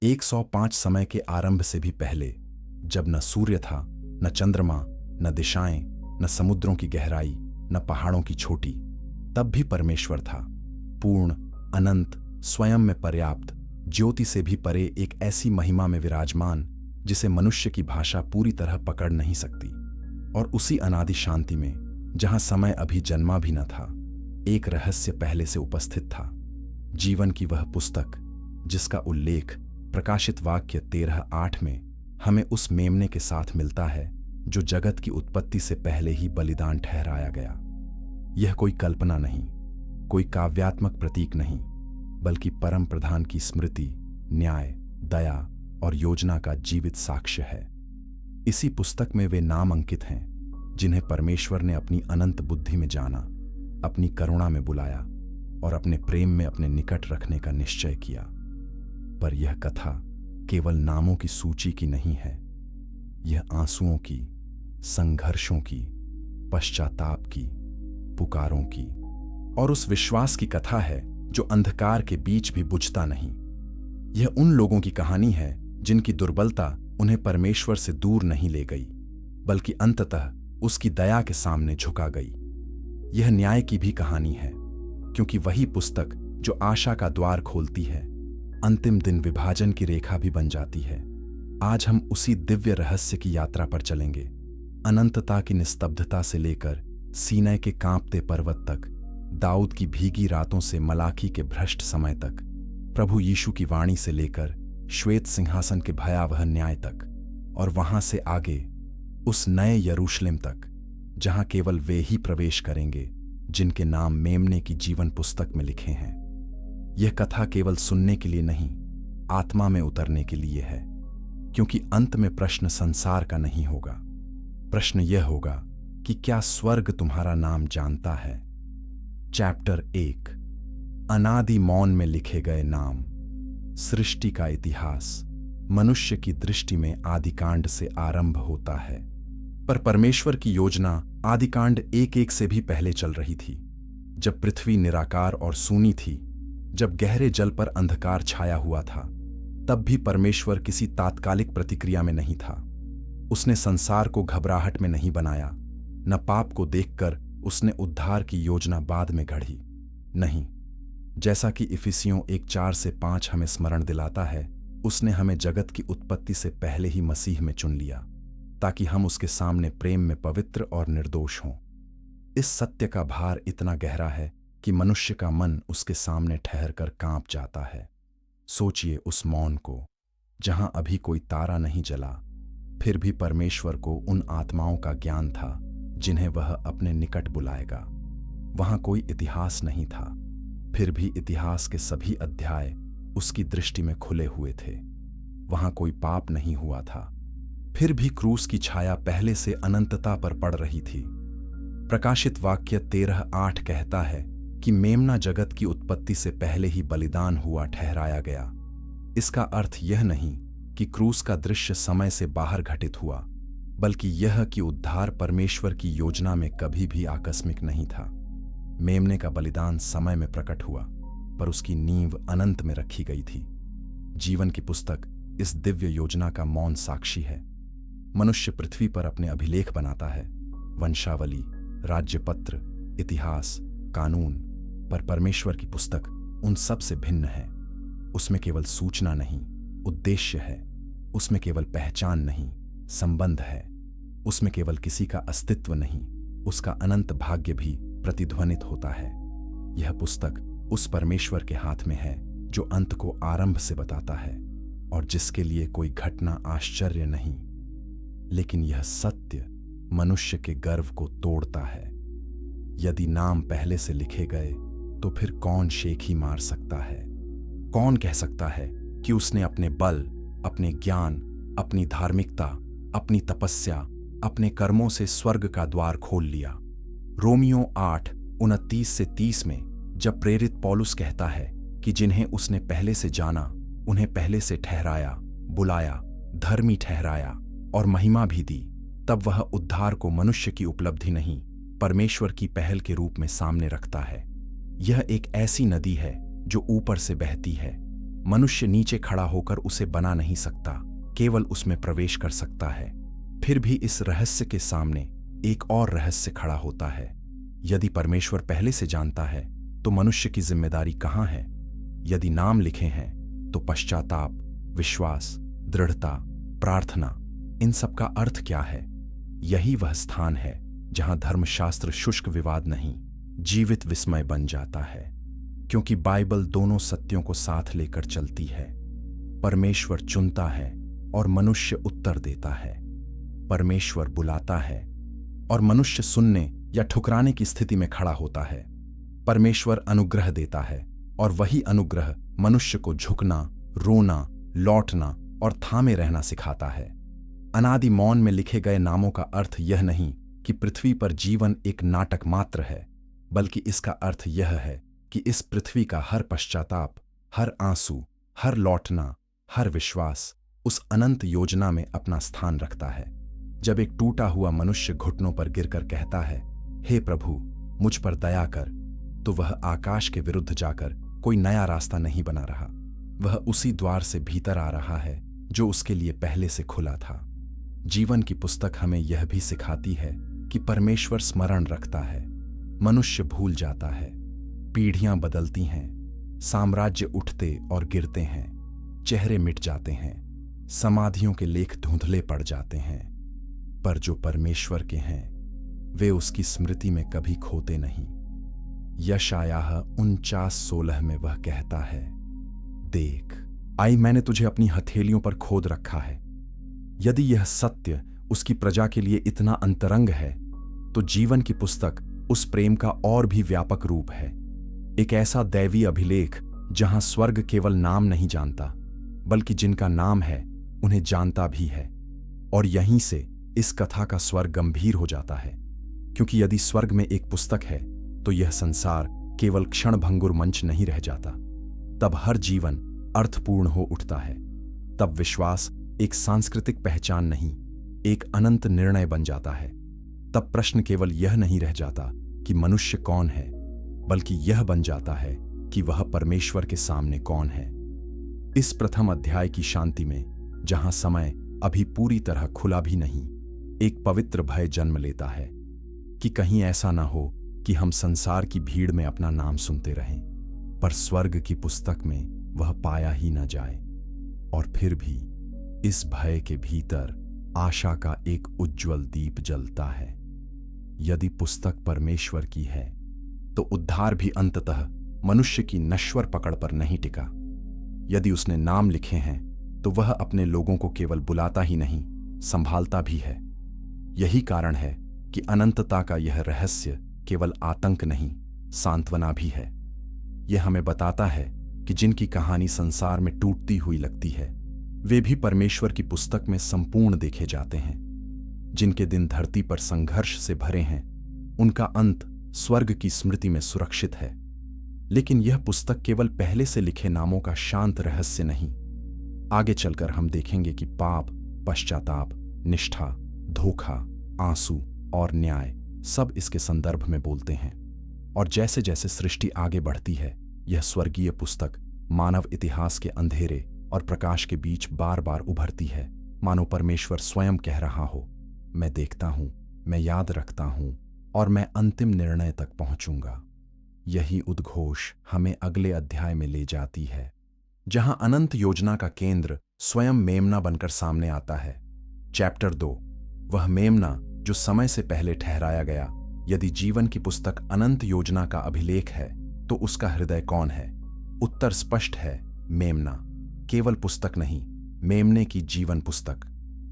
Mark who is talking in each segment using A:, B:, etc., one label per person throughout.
A: 105 समय के आरंभ से भी पहले, जब न सूर्य था, न चंद्रमा, न दिशाएं, न समुद्रों की गहराई, न पहाड़ों की छोटी, तब भी परमेश्वर था, पूर्ण, अनंत, स्वयं में पर्याप्त, ज्योति से भी परे, एक ऐसी महिमा में विराजमान जिसे मनुष्य की भाषा पूरी तरह पकड़ नहीं सकती। और उसी अनादि शांति में, जहां समय अभी जन्मा भी न था, एक रहस्य पहले से उपस्थित था। जीवन की वह पुस्तक जिसका उल्लेख प्रकाशित वाक्य 13:8 में हमें उस मेमने के साथ मिलता है जो जगत की उत्पत्ति से पहले ही बलिदान ठहराया गया। यह कोई कल्पना नहीं, कोई काव्यात्मक प्रतीक नहीं, बल्कि परम प्रधान की स्मृति, न्याय, दया और योजना का जीवित साक्ष्य है। इसी पुस्तक में वे नाम अंकित हैं जिन्हें परमेश्वर ने अपनी अनंत बुद्धि में जाना, अपनी करुणा में बुलाया और अपने प्रेम में अपने निकट रखने का निश्चय किया। पर यह कथा केवल नामों की सूची की नहीं है, यह आंसुओं की, संघर्षों की, पश्चाताप की, पुकारों की और उस विश्वास की कथा है जो अंधकार के बीच भी बुझता नहीं। यह उन लोगों की कहानी है जिनकी दुर्बलता उन्हें परमेश्वर से दूर नहीं ले गई, बल्कि अंततः उसकी दया के सामने झुका गई। यह न्याय की भी कहानी है, क्योंकि वही पुस्तक जो आशा का द्वार खोलती है, अंतिम दिन विभाजन की रेखा भी बन जाती है। आज हम उसी दिव्य रहस्य की यात्रा पर चलेंगे, अनंतता की निस्तब्धता से लेकर सीनै के कांपते पर्वत तक, दाऊद की भीगी रातों से मलाकी के भ्रष्ट समय तक, प्रभु यीशु की वाणी से लेकर श्वेत सिंहासन के भयावह न्याय तक, और वहां से आगे उस नए यरूशलेम तक जहां केवल वे ही प्रवेश करेंगे जिनके नाम मेमने की जीवन पुस्तक में लिखे हैं। यह कथा केवल सुनने के लिए नहीं, आत्मा में उतरने के लिए है, क्योंकि अंत में प्रश्न संसार का नहीं होगा। प्रश्न यह होगा कि क्या स्वर्ग तुम्हारा नाम जानता है। चैप्टर 1, अनादि मौन में लिखे गए नाम। सृष्टि का इतिहास मनुष्य की दृष्टि में आदिकांड से आरंभ होता है, पर परमेश्वर की योजना आदिकांड 1:1 से भी पहले चल रही थी। जब पृथ्वी निराकार और सूनी थी, जब गहरे जल पर अंधकार छाया हुआ था, तब भी परमेश्वर किसी तात्कालिक प्रतिक्रिया में नहीं था। उसने संसार को घबराहट में नहीं बनाया, न पाप को देखकर उसने उद्धार की योजना बाद में गढ़ी। नहीं, जैसा कि इफिसियों 1:4-5 हमें स्मरण दिलाता है, उसने हमें जगत की उत्पत्ति से पहले ही मसीह में चुन लिया, ताकि हम उसके सामने प्रेम में पवित्र और निर्दोष हों। इस सत्य का भार इतना गहरा है कि मनुष्य का मन उसके सामने ठहरकर कांप जाता है। सोचिए उस मौन को, जहां अभी कोई तारा नहीं जला, फिर भी परमेश्वर को उन आत्माओं का ज्ञान था जिन्हें वह अपने निकट बुलाएगा। वहां कोई इतिहास नहीं था, फिर भी इतिहास के सभी अध्याय उसकी दृष्टि में खुले हुए थे। वहां कोई पाप नहीं हुआ था, फिर भी क्रूस की छाया पहले से अनंतता पर पड़ रही थी। प्रकाशित वाक्य 13:8 कहता है कि मेमना जगत की उत्पत्ति से पहले ही बलिदान हुआ ठहराया गया। इसका अर्थ यह नहीं कि क्रूस का दृश्य समय से बाहर घटित हुआ, बल्कि यह कि उद्धार परमेश्वर की योजना में कभी भी आकस्मिक नहीं था। मेमने का बलिदान समय में प्रकट हुआ, पर उसकी नींव अनंत में रखी गई थी। जीवन की पुस्तक इस दिव्य योजना का मौन साक्षी है। मनुष्य पृथ्वी पर अपने अभिलेख बनाता है, वंशावली, राज्यपत्र, इतिहास, कानून, पर परमेश्वर की पुस्तक उन सब से भिन्न है। उसमें केवल सूचना नहीं, उद्देश्य है। उसमें केवल पहचान नहीं, संबंध है। उसमें केवल किसी का अस्तित्व नहीं, उसका अनंत भाग्य भी प्रतिध्वनित होता है। यह पुस्तक उस परमेश्वर के हाथ में है जो अंत को आरंभ से बताता है और जिसके लिए कोई घटना आश्चर्य नहीं, लेकिन यह सत्य मनुष्य के गर्व को तोड़ता है। यदि नाम पहले से लिखे गए तो फिर कौन शेखी मार सकता है? कौन कह सकता है कि उसने अपने बल, अपने ज्ञान, अपनी धार्मिकता, अपनी तपस्या, अपने कर्मों से स्वर्ग का द्वार खोल लिया? रोमियो 8:29-30 में जब प्रेरित पौलुस कहता है कि जिन्हें उसने पहले से जाना उन्हें पहले से ठहराया, बुलाया, धर्मी ठहराया और महिमा भी दी, तब वह उद्धार को मनुष्य की उपलब्धि नहीं, परमेश्वर की पहल के रूप में सामने रखता है। यह एक ऐसी नदी है जो ऊपर से बहती है, मनुष्य नीचे खड़ा होकर उसे बना नहीं सकता, केवल उसमें प्रवेश कर सकता है। फिर भी इस रहस्य के सामने एक और रहस्य खड़ा होता है। यदि परमेश्वर पहले से जानता है तो मनुष्य की जिम्मेदारी कहाँ है? यदि नाम लिखे हैं तो पश्चाताप, विश्वास, दृढ़ता, प्रार्थना, इन सब का अर्थ क्या है? यही वह स्थान है जहां धर्मशास्त्र शुष्क विवाद नहीं, जीवित विस्मय बन जाता है। क्योंकि बाइबल दोनों सत्यों को साथ लेकर चलती है। परमेश्वर चुनता है और मनुष्य उत्तर देता है। परमेश्वर बुलाता है और मनुष्य सुनने या ठुकराने की स्थिति में खड़ा होता है। परमेश्वर अनुग्रह देता है और वही अनुग्रह मनुष्य को झुकना, रोना, लौटना और थामे रहना सिखाता है। अनादि मौन में लिखे गए नामों का अर्थ यह नहीं कि पृथ्वी पर जीवन एक नाटक मात्र है, बल्कि इसका अर्थ यह है कि इस पृथ्वी का हर पश्चाताप, हर आंसू, हर लौटना, हर विश्वास उस अनंत योजना में अपना स्थान रखता है। जब एक टूटा हुआ मनुष्य घुटनों पर गिरकर कहता है, हे प्रभु मुझ पर दया कर, तो वह आकाश के विरुद्ध जाकर कोई नया रास्ता नहीं बना रहा। वह उसी द्वार से भीतर आ रहा है जो उसके लिए पहले से खुला था। जीवन की पुस्तक हमें यह भी सिखाती है कि परमेश्वर स्मरण रखता है। मनुष्य भूल जाता है, पीढ़ियां बदलती हैं, साम्राज्य उठते और गिरते हैं, चेहरे मिट जाते हैं, समाधियों के लेख धुंधले पड़ जाते हैं, पर जो परमेश्वर के हैं वे उसकी स्मृति में कभी खोते नहीं। यशायाह 49:16 में वह कहता है, देख आई मैंने तुझे अपनी हथेलियों पर खोद रखा है। यदि यह सत्य उसकी प्रजा के लिए इतना अंतरंग है तो जीवन की पुस्तक उस प्रेम का और भी व्यापक रूप है। एक ऐसा दैवीय अभिलेख जहां स्वर्ग केवल नाम नहीं जानता बल्कि जिनका नाम है उन्हें जानता भी है। और यहीं से इस कथा का स्वर गंभीर हो जाता है, क्योंकि यदि स्वर्ग में एक पुस्तक है तो यह संसार केवल क्षणभंगुर मंच नहीं रह जाता। तब हर जीवन अर्थपूर्ण हो उठता है। तब विश्वास एक सांस्कृतिक पहचान नहीं, एक अनंत निर्णय बन जाता है। तब प्रश्न केवल यह नहीं रह जाता कि मनुष्य कौन है, बल्कि यह बन जाता है कि वह परमेश्वर के सामने कौन है। इस प्रथम अध्याय की शांति में, जहां समय अभी पूरी तरह खुला भी नहीं, एक पवित्र भय जन्म लेता है कि कहीं ऐसा ना हो कि हम संसार की भीड़ में अपना नाम सुनते रहें, पर स्वर्ग की पुस्तक में वह पाया ही न जाए। और फिर भी इस भय के भीतर आशा का एक उज्ज्वल दीप जलता है। यदि पुस्तक परमेश्वर की है तो उद्धार भी अंततः मनुष्य की नश्वर पकड़ पर नहीं टिका। यदि उसने नाम लिखे हैं तो वह अपने लोगों को केवल बुलाता ही नहीं, संभालता भी है। यही कारण है कि अनंतता का यह रहस्य केवल आतंक नहीं, सांत्वना भी है। यह हमें बताता है कि जिनकी कहानी संसार में टूटती हुई लगती है वे भी परमेश्वर की पुस्तक में संपूर्ण देखे जाते हैं। जिनके दिन धरती पर संघर्ष से भरे हैं उनका अंत स्वर्ग की स्मृति में सुरक्षित है। लेकिन यह पुस्तक केवल पहले से लिखे नामों का शांत रहस्य नहीं। आगे चलकर हम देखेंगे कि पाप, पश्चाताप, निष्ठा, धोखा, आंसू और न्याय सब इसके संदर्भ में बोलते हैं। और जैसे जैसे सृष्टि आगे बढ़ती है, यह स्वर्गीय पुस्तक मानव इतिहास के अंधेरे और प्रकाश के बीच बार बार उभरती है, मानो परमेश्वर स्वयं कह रहा हो, मैं देखता हूं, मैं याद रखता हूं और मैं अंतिम निर्णय तक पहुंचूंगा। यही उद्घोष हमें अगले अध्याय में ले जाती है, जहां अनंत योजना का केंद्र स्वयं मेमना बनकर सामने आता है। चैप्टर 2, वह मेमना जो समय से पहले ठहराया गया। यदि जीवन की पुस्तक अनंत योजना का अभिलेख है तो उसका हृदय कौन है? उत्तर स्पष्ट है, मेमना। केवल पुस्तक नहीं, मेमने की जीवन पुस्तक।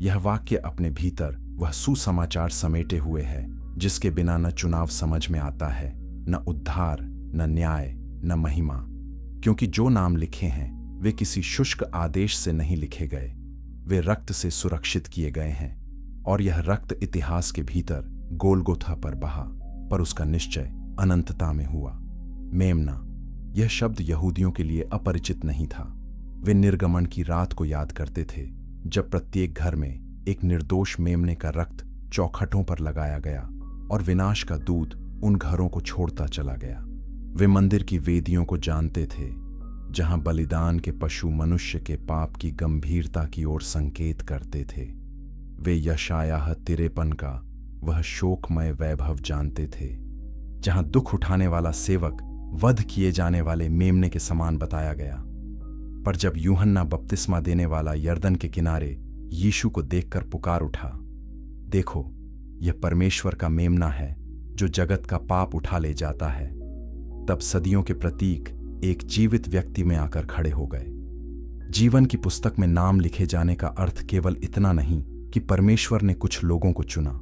A: यह वाक्य अपने भीतर वह सुसमाचार समेटे हुए है जिसके बिना न चुनाव समझ में आता है, न उद्धार, न न्याय, न महिमा। क्योंकि जो नाम लिखे हैं वे किसी शुष्क आदेश से नहीं लिखे गए, वे रक्त से सुरक्षित किए गए हैं। और यह रक्त इतिहास के भीतर गोलगोथा पर बहा, पर उसका निश्चय अनंतता में हुआ। मेमना, यह शब्द यहूदियों के लिए अपरिचित नहीं था। वे निर्गमन की रात को याद करते थे, जब प्रत्येक घर में एक निर्दोष मेमने का रक्त चौखटों पर लगाया गया और विनाश का दूत उन घरों को छोड़ता चला गया। वे मंदिर की वेदियों को जानते थे, जहां बलिदान के पशु मनुष्य के पाप की गंभीरता की ओर संकेत करते थे। वे यशायाह 53 का वह शोकमय वैभव जानते थे, जहां दुख उठाने वाला सेवक वध किए जाने वाले मेमने के समान बताया गया। पर जब यूहन्ना बपतिस्मा देने वाला यरदन के किनारे यीशु को देखकर पुकार उठा, देखो, यह परमेश्वर का मेमना है जो जगत का पाप उठा ले जाता है, तब सदियों के प्रतीक एक जीवित व्यक्ति में आकर खड़े हो गए। जीवन की पुस्तक में नाम लिखे जाने का अर्थ केवल इतना नहीं कि परमेश्वर ने कुछ लोगों को चुना।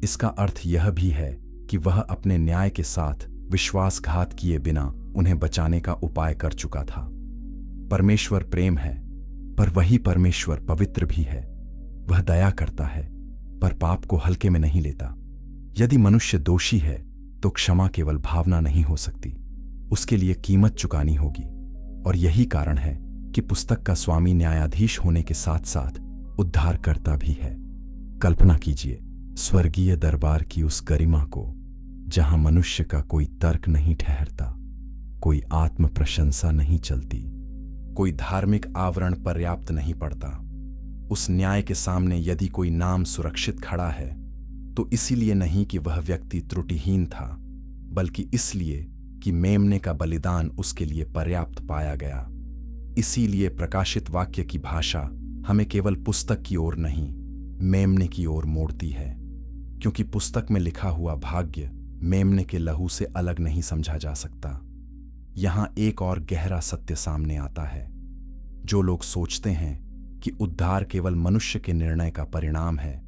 A: इसका अर्थ यह भी है कि वह अपने न्याय के साथ विश्वासघात किए बिना उन्हें बचाने का उपाय कर चुका था। परमेश्वर प्रेम है, पर वही परमेश्वर पवित्र भी है। वह दया करता है, पर पाप को हल्के में नहीं लेता। यदि मनुष्य दोषी है तो क्षमा केवल भावना नहीं हो सकती, उसके लिए कीमत चुकानी होगी। और यही कारण है कि पुस्तक का स्वामी न्यायाधीश होने के साथ साथ उद्धारकर्ता भी है। कल्पना कीजिए स्वर्गीय दरबार की उस गरिमा को, जहां मनुष्य का कोई तर्क नहीं ठहरता, कोई आत्म प्रशंसा नहीं चलती, कोई धार्मिक आवरण पर्याप्त नहीं पड़ता। उस न्याय के सामने यदि कोई नाम सुरक्षित खड़ा है तो इसीलिए नहीं कि वह व्यक्ति त्रुटिहीन था, बल्कि इसलिए कि मेमने का बलिदान उसके लिए पर्याप्त पाया गया। इसीलिए प्रकाशित वाक्य की भाषा हमें केवल पुस्तक की ओर नहीं, मेमने की ओर मोड़ती है, क्योंकि पुस्तक में लिखा हुआ भाग्य मेमने के लहू से अलग नहीं समझा जा सकता। यहां एक और गहरा सत्य सामने आता है। जो लोग सोचते हैं कि उद्धार केवल मनुष्य के निर्णय का परिणाम है,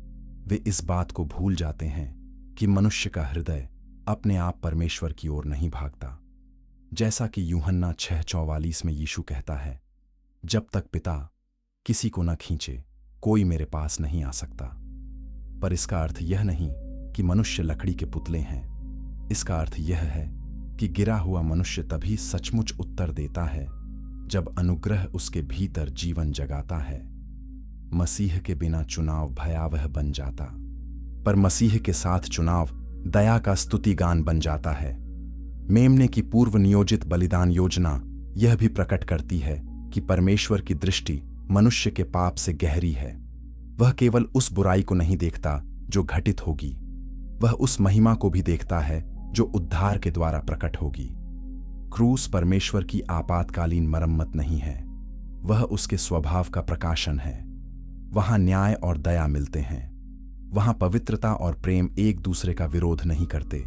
A: वे इस बात को भूल जाते हैं कि मनुष्य का हृदय अपने आप परमेश्वर की ओर नहीं भागता। जैसा कि यूहन्ना 6:44 में यीशु कहता है, जब तक पिता किसी को न खींचे कोई मेरे पास नहीं आ सकता। पर इसका अर्थ यह नहीं कि मनुष्य लकड़ी के पुतले हैं। इसका अर्थ यह है कि गिरा हुआ मनुष्य तभी सचमुच उत्तर देता है जब अनुग्रह उसके भीतर जीवन जगाता है। मसीह के बिना चुनाव भयावह बन जाता, पर मसीह के साथ चुनाव दया का स्तुति गान बन जाता है। मेमने की पूर्व नियोजित बलिदान योजना यह भी प्रकट करती है कि परमेश्वर की दृष्टि मनुष्य के पाप से गहरी है। वह केवल उस बुराई को नहीं देखता जो घटित होगी, वह उस महिमा को भी देखता है जो उद्धार के द्वारा प्रकट होगी। क्रूस परमेश्वर की आपातकालीन मरम्मत नहीं है, वह उसके स्वभाव का प्रकाशन है। वहां न्याय और दया मिलते हैं। वहां पवित्रता और प्रेम एक दूसरे का विरोध नहीं करते,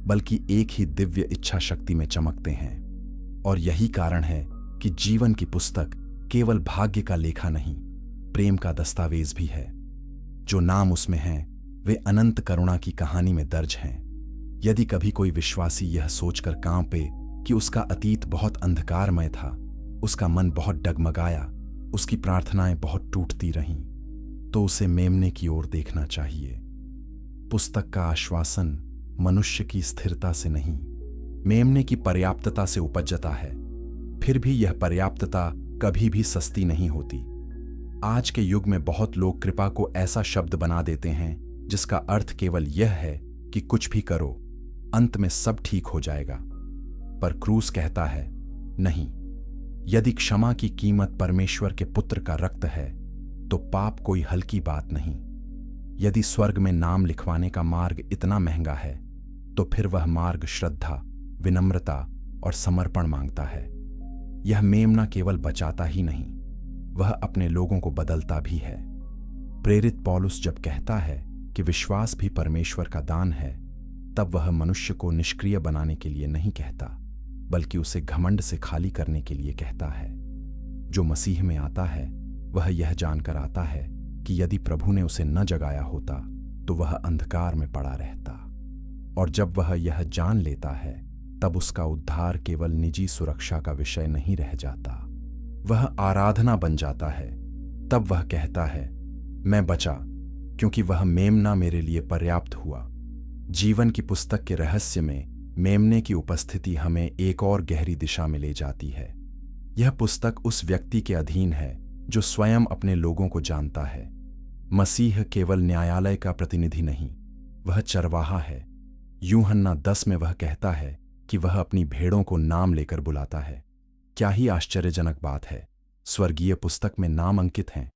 A: बल्कि एक ही दिव्य इच्छा शक्ति में चमकते हैं। और यही कारण है कि जीवन की पुस्तक केवल भाग्य का लेखा नहीं, प्रेम का दस्तावेज भी है। जो नाम उसमें हैं, वे अनंत करुणा की कहानी में दर्ज हैं। यदि कभी कोई विश्वासी यह सोचकर कांपे कि उसका अतीत बहुत अंधकारमय था, उसका मन बहुत डगमगाया, उसकी प्रार्थनाएं बहुत टूटती रहीं, तो उसे मेमने की ओर देखना चाहिए। पुस्तक का आश्वासन मनुष्य की स्थिरता से नहीं, मेमने की पर्याप्तता से उपजता है। फिर भी यह पर्याप्तता कभी भी सस्ती नहीं होती। आज के युग में बहुत लोग कृपा को ऐसा शब्द बना देते हैं जिसका अर्थ केवल यह है कि कुछ भी करो, अंत में सब ठीक हो जाएगा। पर क्रूस कहता है, नहीं, यदि क्षमा की कीमत परमेश्वर के पुत्र का रक्त है तो पाप कोई हल्की बात नहीं। यदि स्वर्ग में नाम लिखवाने का मार्ग इतना महंगा है तो फिर वह मार्ग श्रद्धा, विनम्रता और समर्पण मांगता है। यह मेमना केवल बचाता ही नहीं, वह अपने लोगों को बदलता भी है। प्रेरित पौलुस जब कहता है कि विश्वास भी परमेश्वर का दान है, तब वह मनुष्य को निष्क्रिय बनाने के लिए नहीं कहता, बल्कि उसे घमंड से खाली करने के लिए कहता है। जो मसीह में आता है वह यह जानकर आता है कि यदि प्रभु ने उसे न जगाया होता तो वह अंधकार में पड़ा रहता। और जब वह यह जान लेता है तब उसका उद्धार केवल निजी सुरक्षा का विषय नहीं रह जाता, वह आराधना बन जाता है। तब वह कहता है, मैं बचा क्योंकि वह मेमना मेरे लिए पर्याप्त हुआ। जीवन की पुस्तक के रहस्य में मेमने की उपस्थिति हमें एक और गहरी दिशा में ले जाती है। यह पुस्तक उस व्यक्ति के अधीन है जो स्वयं अपने लोगों को जानता है। मसीह केवल न्यायालय का प्रतिनिधि नहीं, वह चरवाहा है। यूहन्ना 10 में वह कहता है कि वह अपनी भेड़ों को नाम लेकर बुलाता है। क्या ही आश्चर्यजनक बात है, स्वर्गीय पुस्तक में नाम अंकित हैं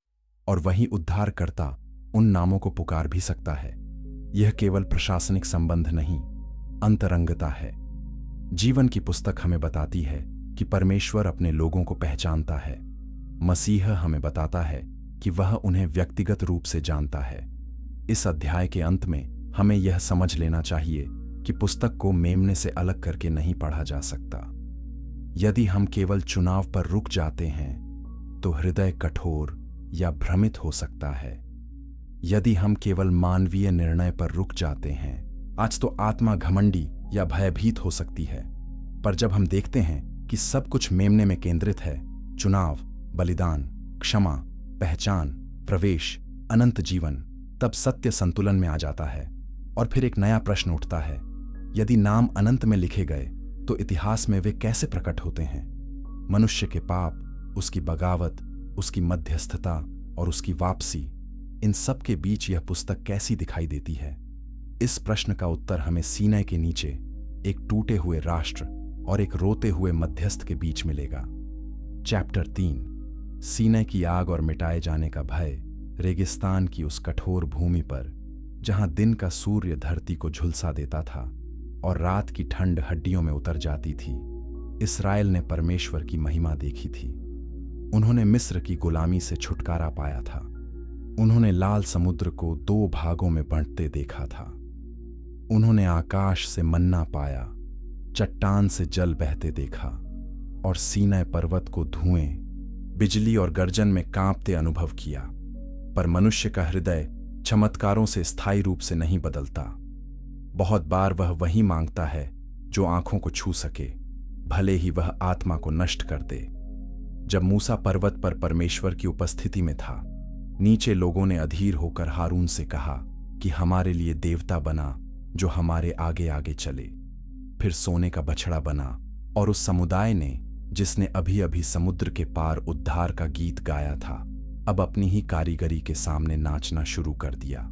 A: और वही उद्धारकर्ता उन नामों को पुकार भी सकता है। यह केवल प्रशासनिक संबंध नहीं, अंतरंगता है। जीवन की पुस्तक हमें बताती है कि परमेश्वर अपने लोगों को पहचानता है। मसीह हमें बताता है कि वह उन्हें व्यक्तिगत रूप से जानता है। इस अध्याय के अंत में हमें यह समझ लेना चाहिए कि पुस्तक को मेमने से अलग करके नहीं पढ़ा जा सकता। यदि हम केवल चुनाव पर रुक जाते हैं तो हृदय कठोर या भ्रमित हो सकता है। यदि हम केवल मानवीय निर्णय पर रुक जाते हैं आज तो आत्मा घमंडी या भयभीत हो सकती है। पर जब हम देखते हैं कि सब कुछ मेमने में केंद्रित है, चुनाव, बलिदान, क्षमा, पहचान, प्रवेश, अनंत जीवन, तब सत्य संतुलन में आ जाता है। और फिर एक नया प्रश्न उठता है, यदि नाम अनंत में लिखे गए तो इतिहास में वे कैसे प्रकट होते हैं? मनुष्य के पाप, उसकी बगावत, उसकी मध्यस्थता और उसकी वापसी, इन सब के बीच यह पुस्तक कैसी दिखाई देती है? इस प्रश्न का उत्तर हमें सीनै के नीचे एक टूटे हुए राष्ट्र और एक रोते हुए मध्यस्थ के बीच मिलेगा। चैप्टर 3, सीनै की आग और मिटाए जाने का भय। रेगिस्तान की उस कठोर भूमि पर जहां दिन का सूर्य धरती को झुलसा देता था और रात की ठंड हड्डियों में उतर जाती थी, इस्राएल ने परमेश्वर की महिमा देखी थी। उन्होंने मिस्र की गुलामी से छुटकारा पाया था। उन्होंने लाल समुद्र को 2 भागों में बंटते देखा था। उन्होंने आकाश से मन्ना पाया, चट्टान से जल बहते देखा और सीनै पर्वत को धुएं, बिजली और गर्जन में कांपते अनुभव किया। पर मनुष्य का हृदय चमत्कारों से स्थायी रूप से नहीं बदलता। बहुत बार वह वही मांगता है जो आंखों को छू सके, भले ही वह आत्मा को नष्ट कर दे। जब मूसा पर्वत पर परमेश्वर की उपस्थिति में था, नीचे लोगों ने अधीर होकर हारून से कहा कि हमारे लिए देवता बना जो हमारे आगे आगे चले। फिर सोने का बछड़ा बना और उस समुदाय ने, जिसने अभी अभी समुद्र के पार उद्धार का गीत गाया था, अब अपनी ही कारीगरी के सामने नाचना शुरू कर दिया।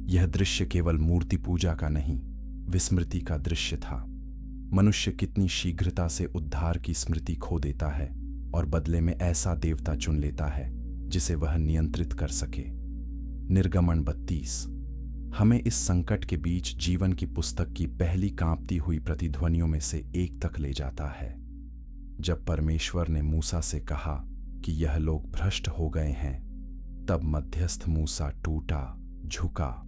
A: यह दृश्य केवल मूर्ति पूजा का नहीं, विस्मृति का दृश्य था। मनुष्य कितनी शीघ्रता से उद्धार की स्मृति खो देता है और बदले में ऐसा देवता चुन लेता है जिसे वह नियंत्रित कर सके। निर्गमन 32 हमें इस संकट के बीच जीवन की पुस्तक की पहली कांपती हुई प्रतिध्वनियों में से एक तक ले जाता है। जब परमेश्वर ने मूसा से कहा कि यह लोग भ्रष्ट हो गए हैं, तब मध्यस्थ मूसा टूटा, झुका,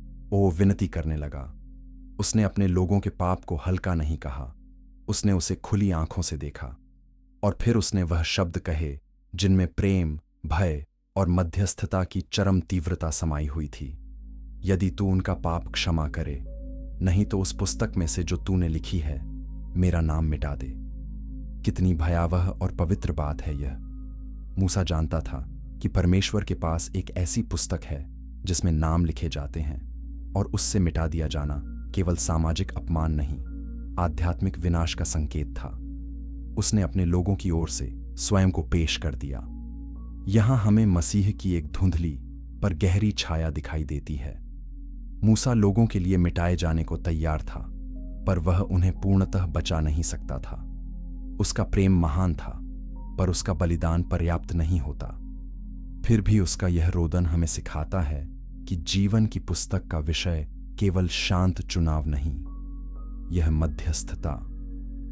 A: विनती करने लगा। उसने अपने लोगों के पाप को हल्का नहीं कहा, उसने उसे खुली आंखों से देखा। और फिर उसने वह शब्द कहे जिनमें प्रेम, भय और मध्यस्थता की चरम तीव्रता समाई हुई थी। यदि तू उनका पाप क्षमा करे, नहीं तो उस पुस्तक में से जो तूने लिखी है मेरा नाम मिटा दे। कितनी भयावह और पवित्र बात है यह। मूसा जानता था कि परमेश्वर के पास एक ऐसी पुस्तक है जिसमें नाम लिखे जाते हैं और उससे मिटा दिया जाना केवल सामाजिक अपमान नहीं, आध्यात्मिक विनाश का संकेत था। उसने अपने लोगों की ओर से स्वयं को पेश कर दिया। यहां हमें मसीह की एक धुंधली पर गहरी छाया दिखाई देती है। मूसा लोगों के लिए मिटाए जाने को तैयार था, पर वह उन्हें पूर्णतः बचा नहीं सकता था। उसका प्रेम महान था, पर उसका बलिदान पर्याप्त नहीं होता। फिर भी उसका यह रोदन हमें सिखाता है कि जीवन की पुस्तक का विषय केवल शांत चुनाव नहीं, यह मध्यस्थता,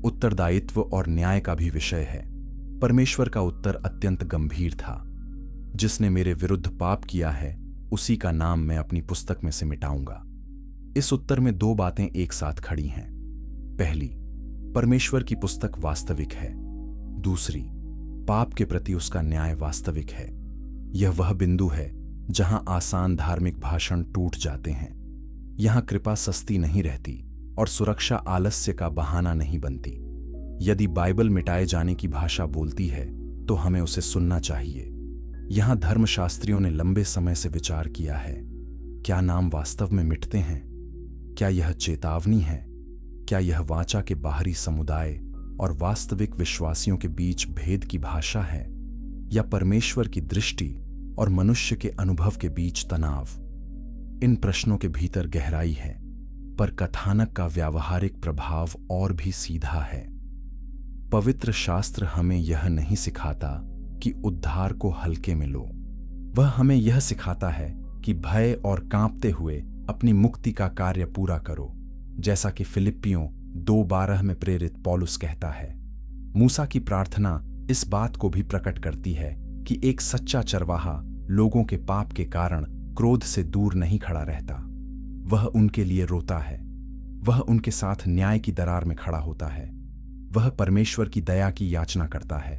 A: उत्तरदायित्व और न्याय का भी विषय है। परमेश्वर का उत्तर अत्यंत गंभीर था। जिसने मेरे विरुद्ध पाप किया है उसी का नाम मैं अपनी पुस्तक में से मिटाऊंगा। इस उत्तर में 2 बातें एक साथ खड़ी हैं। पहली, परमेश्वर की पुस्तक वास्तविक है। दूसरी, पाप के प्रति उसका न्याय वास्तविक है। यह वह बिंदु है जहां आसान धार्मिक भाषण टूट जाते हैं। यहां कृपा सस्ती नहीं रहती और सुरक्षा आलस्य का बहाना नहीं बनती। यदि बाइबल मिटाए जाने की भाषा बोलती है तो हमें उसे सुनना चाहिए। यहां धर्मशास्त्रियों ने लंबे समय से विचार किया है, क्या नाम वास्तव में मिटते हैं? क्या यह चेतावनी है? क्या यह वाचा के बाहरी समुदाय और वास्तविक विश्वासियों के बीच भेद की भाषा है, या परमेश्वर की दृष्टि और मनुष्य के अनुभव के बीच तनाव? इन प्रश्नों के भीतर गहराई है, पर कथानक का व्यावहारिक प्रभाव और भी सीधा है। पवित्र शास्त्र हमें यह नहीं सिखाता कि उद्धार को हल्के में लो। वह हमें यह सिखाता है कि भय और कांपते हुए अपनी मुक्ति का कार्य पूरा करो, जैसा कि फिलिप्पियों 2:12 में प्रेरित पौलुस कहता है। मूसा की प्रार्थना इस बात को भी प्रकट करती है कि एक सच्चा चरवाहा लोगों के पाप के कारण क्रोध से दूर नहीं खड़ा रहता। वह उनके लिए रोता है, वह उनके साथ न्याय की दरार में खड़ा होता है, वह परमेश्वर की दया की याचना करता है,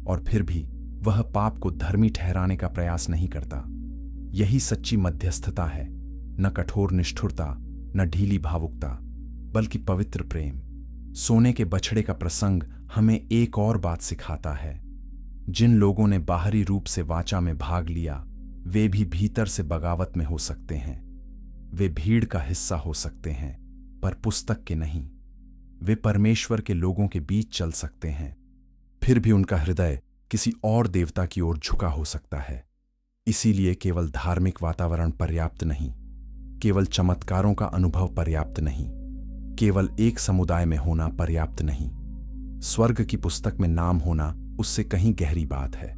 A: और फिर भी वह पाप को धर्मी ठहराने का प्रयास नहीं करता। यही सच्ची मध्यस्थता है, न कठोर निष्ठुरता, न ढीली भावुकता, बल्कि पवित्र प्रेम। सोने के बछड़े का प्रसंग हमें एक और बात सिखाता है। जिन लोगों ने बाहरी रूप से वाचा में भाग लिया, वे भी भीतर से बगावत में हो सकते हैं। वे भीड़ का हिस्सा हो सकते हैं, पर पुस्तक के नहीं। वे परमेश्वर के लोगों के बीच चल सकते हैं, फिर भी उनका हृदय किसी और देवता की ओर झुका हो सकता है। इसीलिए केवल धार्मिक वातावरण पर्याप्त नहीं, केवल चमत्कारों का अनुभव पर्याप्त नहीं, केवल एक समुदाय में होना पर्याप्त नहीं। स्वर्ग की पुस्तक में नाम होना उससे कहीं गहरी बात है।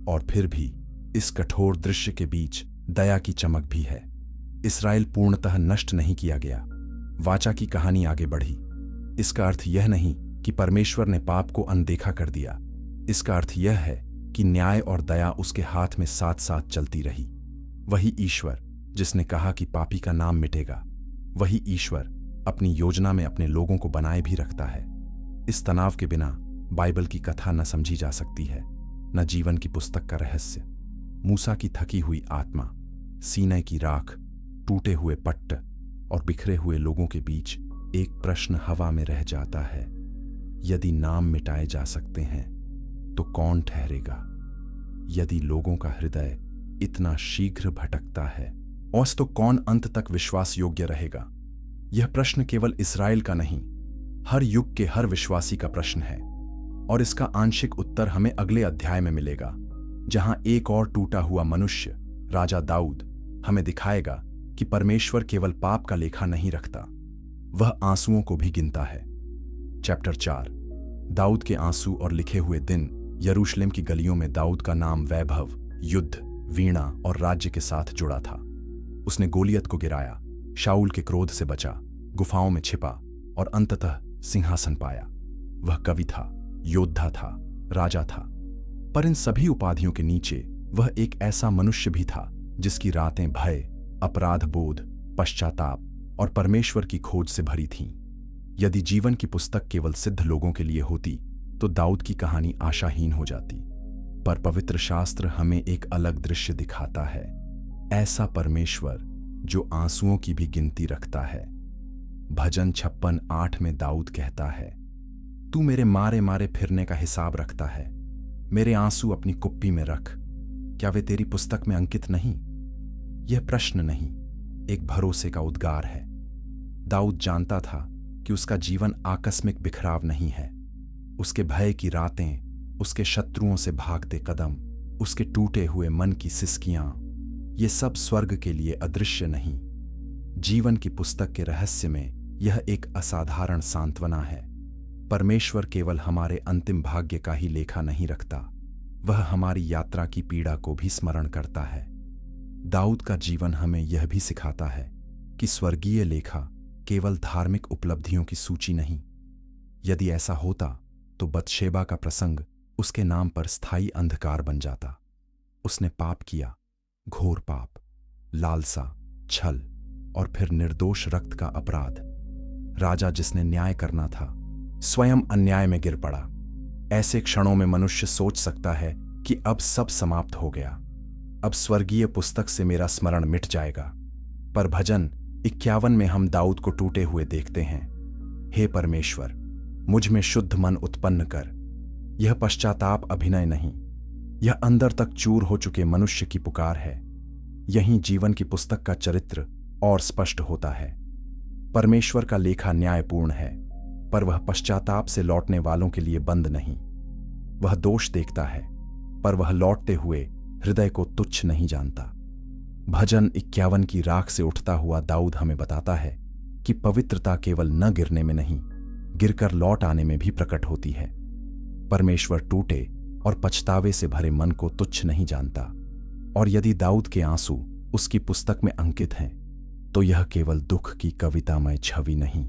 A: और फिर भी इस कठोर दृश्य के बीच दया की चमक भी है। इस्राएल पूर्णतः नष्ट नहीं किया गया। वाचा की कहानी आगे बढ़ी। इसका अर्थ यह नहीं कि परमेश्वर ने पाप को अनदेखा कर दिया। इसका अर्थ यह है कि न्याय और दया उसके हाथ में साथ साथ चलती रही। वही ईश्वर जिसने कहा कि पापी का नाम मिटेगा, वही ईश्वर अपनी योजना में अपने लोगों को बनाए भी रखता है। इस तनाव के बिना बाइबल की कथा न समझी जा सकती है, न जीवन की पुस्तक का रहस्य। मूसा की थकी हुई आत्मा, सीनै की राख, टूटे हुए पट्ट और बिखरे हुए लोगों के बीच एक प्रश्न हवा में रह जाता है। यदि नाम मिटाए जा सकते हैं तो कौन ठहरेगा? यदि लोगों का हृदय इतना शीघ्र भटकता है औस तो कौन अंत तक विश्वास योग्य रहेगा? यह प्रश्न केवल इस्राएल का नहीं, हर युग के हर विश्वासी का प्रश्न है। और इसका आंशिक उत्तर हमें अगले अध्याय में मिलेगा, जहां एक और टूटा हुआ मनुष्य, राजा दाऊद, हमें दिखाएगा कि परमेश्वर केवल पाप का लेखा नहीं रखता, वह आंसुओं को भी गिनता है। चैप्टर 4। दाऊद के आंसू और लिखे हुए दिन। यरूशलेम की गलियों में दाऊद का नाम वैभव, युद्ध, वीणा और राज्य के साथ जुड़ा था। उसने गोलियत को गिराया, शाऊल के क्रोध से बचा, गुफाओं में छिपा और अंततः सिंहासन पाया। वह कवि था, योद्धा था, राजा था, पर इन सभी उपाधियों के नीचे वह एक ऐसा मनुष्य भी था जिसकी रातें भय, अपराध बोध, पश्चाताप और परमेश्वर की खोज से भरी थीं। यदि जीवन की पुस्तक केवल सिद्ध लोगों के लिए होती तो दाऊद की कहानी आशाहीन हो जाती। पर पवित्र शास्त्र हमें एक अलग दृश्य दिखाता है, ऐसा परमेश्वर जो आंसुओं की भी गिनती रखता है। भजन 56:8 में दाऊद कहता है, तू मेरे मारे मारे फिरने का हिसाब रखता है, मेरे आंसू अपनी कुप्पी में रख, क्या वे तेरी पुस्तक में अंकित नहीं? यह प्रश्न नहीं, एक भरोसे का उद्गार है। दाऊद जानता था कि उसका जीवन आकस्मिक बिखराव नहीं है। उसके भय की रातें, उसके शत्रुओं से भागते कदम, उसके टूटे हुए मन की सिसकियां, ये सब स्वर्ग के लिए अदृश्य नहीं। जीवन की पुस्तक के रहस्य में यह एक असाधारण सांत्वना है। परमेश्वर केवल हमारे अंतिम भाग्य का ही लेखा नहीं रखता, वह हमारी यात्रा की पीड़ा को भी स्मरण करता है। दाऊद का जीवन हमें यह भी सिखाता है कि स्वर्गीय लेखा केवल धार्मिक उपलब्धियों की सूची नहीं। यदि ऐसा होता तो बतशेबा का प्रसंग उसके नाम पर स्थायी अंधकार बन जाता। उसने पाप किया, घोर पाप, लालसा, छल और फिर निर्दोष रक्त का अपराध। राजा जिसने न्याय करना था, स्वयं अन्याय में गिर पड़ा। ऐसे क्षणों में मनुष्य सोच सकता है कि अब सब समाप्त हो गया, अब स्वर्गीय पुस्तक से मेरा स्मरण मिट जाएगा। पर भजन 51 में हम दाऊद को टूटे हुए देखते हैं। हे परमेश्वर, मुझ में शुद्ध मन उत्पन्न कर। यह पश्चाताप अभिनय नहीं, यह अंदर तक चूर हो चुके मनुष्य की पुकार है। यहीं जीवन की पुस्तक का चरित्र और स्पष्ट होता है। परमेश्वर का लेखा न्यायपूर्ण है, पर वह पश्चाताप से लौटने वालों के लिए बंद नहीं। वह दोष देखता है, पर वह लौटते हुए हृदय को तुच्छ नहीं जानता। भजन 51 की राख से उठता हुआ दाऊद हमें बताता है कि पवित्रता केवल न गिरने में नहीं, गिरकर लौट आने में भी प्रकट होती है। परमेश्वर टूटे और पछतावे से भरे मन को तुच्छ नहीं जानता। और यदि दाऊद के आंसू उसकी पुस्तक में अंकित हैं, तो यह केवल दुख की कवितामय छवि नहीं,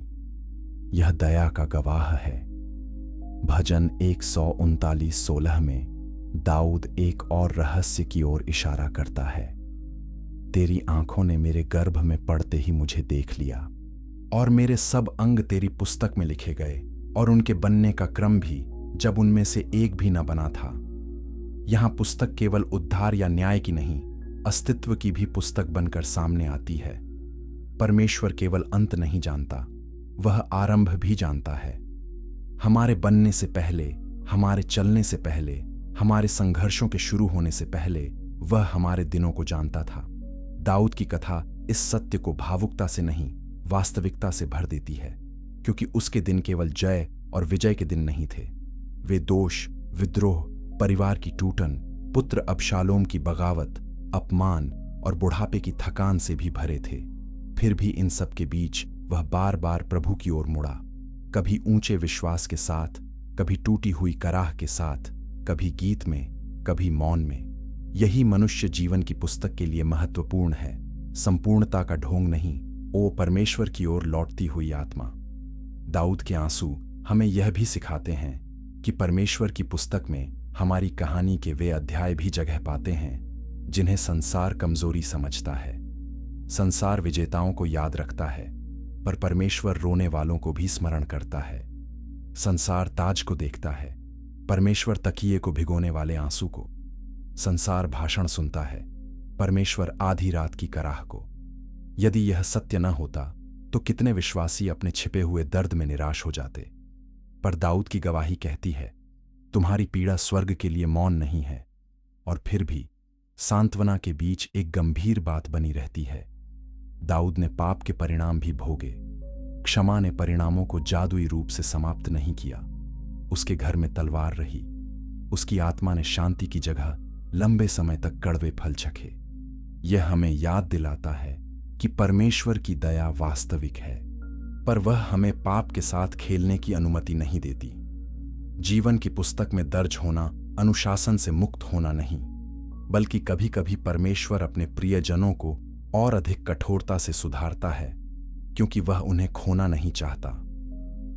A: यह दया का गवाह है। भजन 139:16 में दाऊद एक और रहस्य की ओर इशारा करता है। तेरी आंखों ने मेरे गर्भ में पड़ते ही मुझे देख लिया, और मेरे सब अंग तेरी पुस्तक में लिखे गए, और उनके बनने का क्रम भी, जब उनमें से एक भी न बना था। यहां पुस्तक केवल उद्धार या न्याय की नहीं, अस्तित्व की भी पुस्तक बनकर सामने आती है। परमेश्वर केवल अंत नहीं जानता, वह आरंभ भी जानता है। हमारे बनने से पहले, हमारे चलने से पहले, हमारे संघर्षों के शुरू होने से पहले वह हमारे दिनों को जानता था। दाऊद की कथा इस सत्य को भावुकता से नहीं, वास्तविकता से भर देती है, क्योंकि उसके दिन केवल जय और विजय के दिन नहीं थे। वे दोष, विद्रोह, परिवार की टूटन, पुत्र अबशालोम की बगावत, अपमान और बुढ़ापे की थकान से भी भरे थे। फिर भी इन सब के बीच वह बार बार प्रभु की ओर मुड़ा, कभी ऊंचे विश्वास के साथ, कभी टूटी हुई कराह के साथ, कभी गीत में, कभी मौन में। यही मनुष्य जीवन की पुस्तक के लिए महत्वपूर्ण है, संपूर्णता का ढोंग नहीं, ओ परमेश्वर की ओर लौटती हुई आत्मा। दाऊद के आंसू हमें यह भी सिखाते हैं कि परमेश्वर की पुस्तक में हमारी कहानी के वे अध्याय भी जगह पाते हैं जिन्हें संसार कमजोरी समझता है। संसार विजेताओं को याद रखता है, पर परमेश्वर रोने वालों को भी स्मरण करता है। संसार ताज को देखता है, परमेश्वर तकिए को भिगोने वाले आंसू को। संसार भाषण सुनता है, परमेश्वर आधी रात की कराह को। यदि यह सत्य न होता तो कितने विश्वासी अपने छिपे हुए दर्द में निराश हो जाते। पर दाऊद की गवाही कहती है, तुम्हारी पीड़ा स्वर्ग के लिए मौन नहीं है। और फिर भी सांत्वना के बीच एक गंभीर बात बनी रहती है। दाऊद ने पाप के परिणाम भी भोगे, क्षमा ने परिणामों को जादुई रूप से समाप्त नहीं किया। उसके घर में तलवार रही, उसकी आत्मा ने शांति की जगह लंबे समय तक कड़वे फल चखे। यह हमें याद दिलाता है कि परमेश्वर की दया वास्तविक है, पर वह हमें पाप के साथ खेलने की अनुमति नहीं देती। जीवन की पुस्तक में दर्ज होना अनुशासन से मुक्त होना नहीं, बल्कि कभी कभी परमेश्वर अपने प्रियजनों को और अधिक कठोरता से सुधारता है, क्योंकि वह उन्हें खोना नहीं चाहता।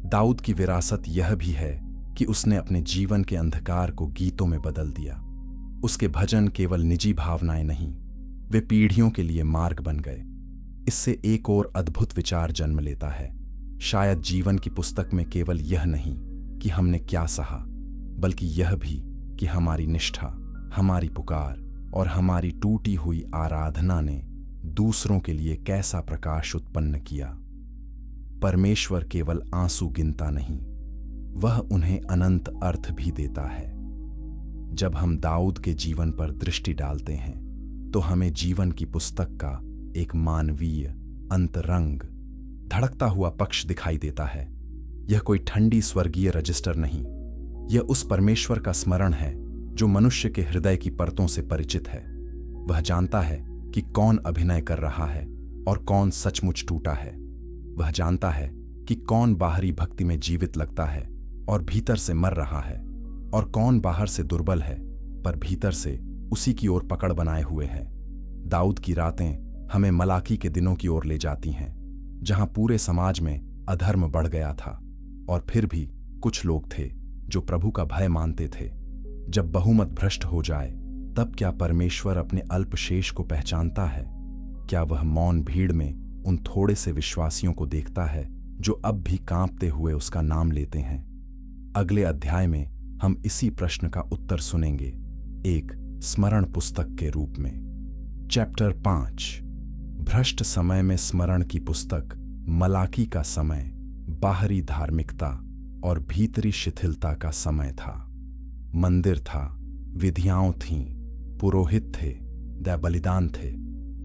A: दाऊद की विरासत यह भी है कि उसने अपने जीवन के अंधकार को गीतों में बदल दिया। उसके भजन केवल निजी भावनाएं नहीं, वे पीढ़ियों के लिए मार्ग बन गए। इससे एक और अद्भुत विचार जन्म लेता है। शायद जीवन की पुस्तक में केवल यह नहीं कि हमने क्या सहा, बल्कि यह भी कि हमारी निष्ठा, हमारी पुकार और हमारी टूटी हुई आराधना ने दूसरों के लिए कैसा प्रकाश उत्पन्न किया। परमेश्वर केवल आंसू गिनता नहीं, वह उन्हें अनंत अर्थ भी देता है। जब हम दाऊद के जीवन पर दृष्टि डालते हैं, तो हमें जीवन की पुस्तक का एक मानवीय, अंतरंग, धड़कता हुआ पक्ष दिखाई देता है। यह कोई ठंडी स्वर्गीय रजिस्टर नहीं, यह उस परमेश्वर का स्मरण है जो मनुष्य के हृदय की परतों से परिचित है। वह जानता है कि कौन अभिनय कर रहा है और कौन सचमुच टूटा है। वह जानता है कि कौन बाहरी भक्ति में जीवित लगता है और भीतर से मर रहा है, और कौन बाहर से दुर्बल है पर भीतर से उसी की ओर पकड़ बनाए हुए है। दाऊद की रातें हमें मलाकी के दिनों की ओर ले जाती हैं, जहां पूरे समाज में अधर्म बढ़ गया था, और फिर भी कुछ लोग थे जो प्रभु का भय मानते थे। जब बहुमत भ्रष्ट हो जाए, तब क्या परमेश्वर अपने अल्पशेष को पहचानता है? क्या वह मौन भीड़ में उन थोड़े से विश्वासियों को देखता है जो अब भी कांपते हुए उसका नाम लेते हैं? अगले अध्याय में हम इसी प्रश्न का उत्तर सुनेंगे, एक स्मरण पुस्तक के रूप में। चैप्टर 5, भ्रष्ट समय में स्मरण की पुस्तक। मलाकी का समय बाहरी धार्मिकता और भीतरी शिथिलता का समय था। मंदिर था, विधियां थीं, पुरोहित थे, दया बलिदान थे,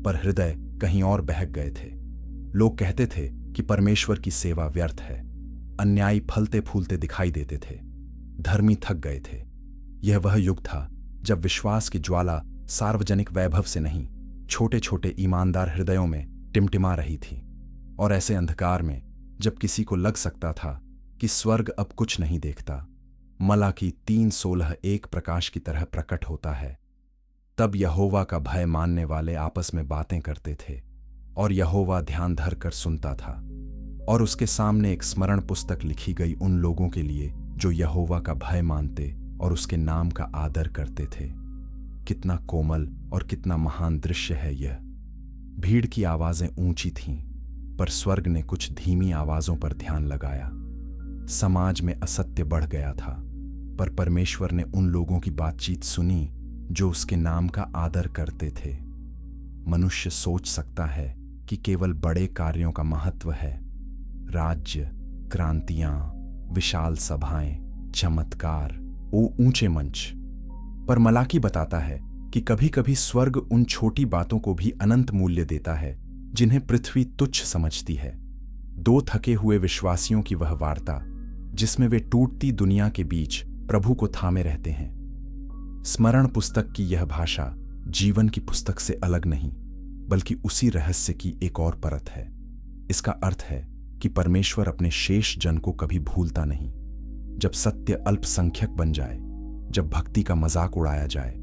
A: पर हृदय कहीं और बहक गए थे। लोग कहते थे कि परमेश्वर की सेवा व्यर्थ है। अन्यायी फलते फूलते दिखाई देते थे, धर्मी थक गए थे। यह वह युग था जब विश्वास की ज्वाला सार्वजनिक वैभव से नहीं, छोटे छोटे ईमानदार हृदयों में टिमटिमा रही थी। और ऐसे अंधकार में जब किसी को लग सकता था कि स्वर्ग अब कुछ नहीं देखता, मलाकी 3:16 एक प्रकाश की तरह प्रकट होता है। तब यहोवा का भय मानने वाले आपस में बातें करते थे और यहोवा ध्यान धर कर सुनता था। और उसके सामने एक स्मरण पुस्तक लिखी गई उन लोगों के लिए जो यहोवा का भय मानते और उसके नाम का आदर करते थे। कितना कोमल और कितना महान दृश्य है यह। भीड़ की आवाजें ऊंची थीं, पर स्वर्ग ने कुछ धीमी आवाजों पर ध्यान लगाया। समाज में असत्य बढ़ गया था, पर परमेश्वर ने उन लोगों की बातचीत सुनी जो उसके नाम का आदर करते थे। मनुष्य सोच सकता है कि केवल बड़े कार्यों का महत्व है, राज्य, क्रांतियां, विशाल सभाएं, चमत्कार, ऊंचे मंच। पर मलाकी बताता है कि कभी कभी स्वर्ग उन छोटी बातों को भी अनंत मूल्य देता है जिन्हें पृथ्वी तुच्छ समझती है। 2 थके हुए विश्वासियों की वह वार्ता जिसमें वे टूटती दुनिया के बीच प्रभु को थामे रहते हैं। स्मरण पुस्तक की यह भाषा जीवन की पुस्तक से अलग नहीं, बल्कि उसी रहस्य की एक और परत है। इसका अर्थ है कि परमेश्वर अपने शेष जन को कभी भूलता नहीं। जब सत्य अल्पसंख्यक बन जाए, जब भक्ति का मजाक उड़ाया जाए,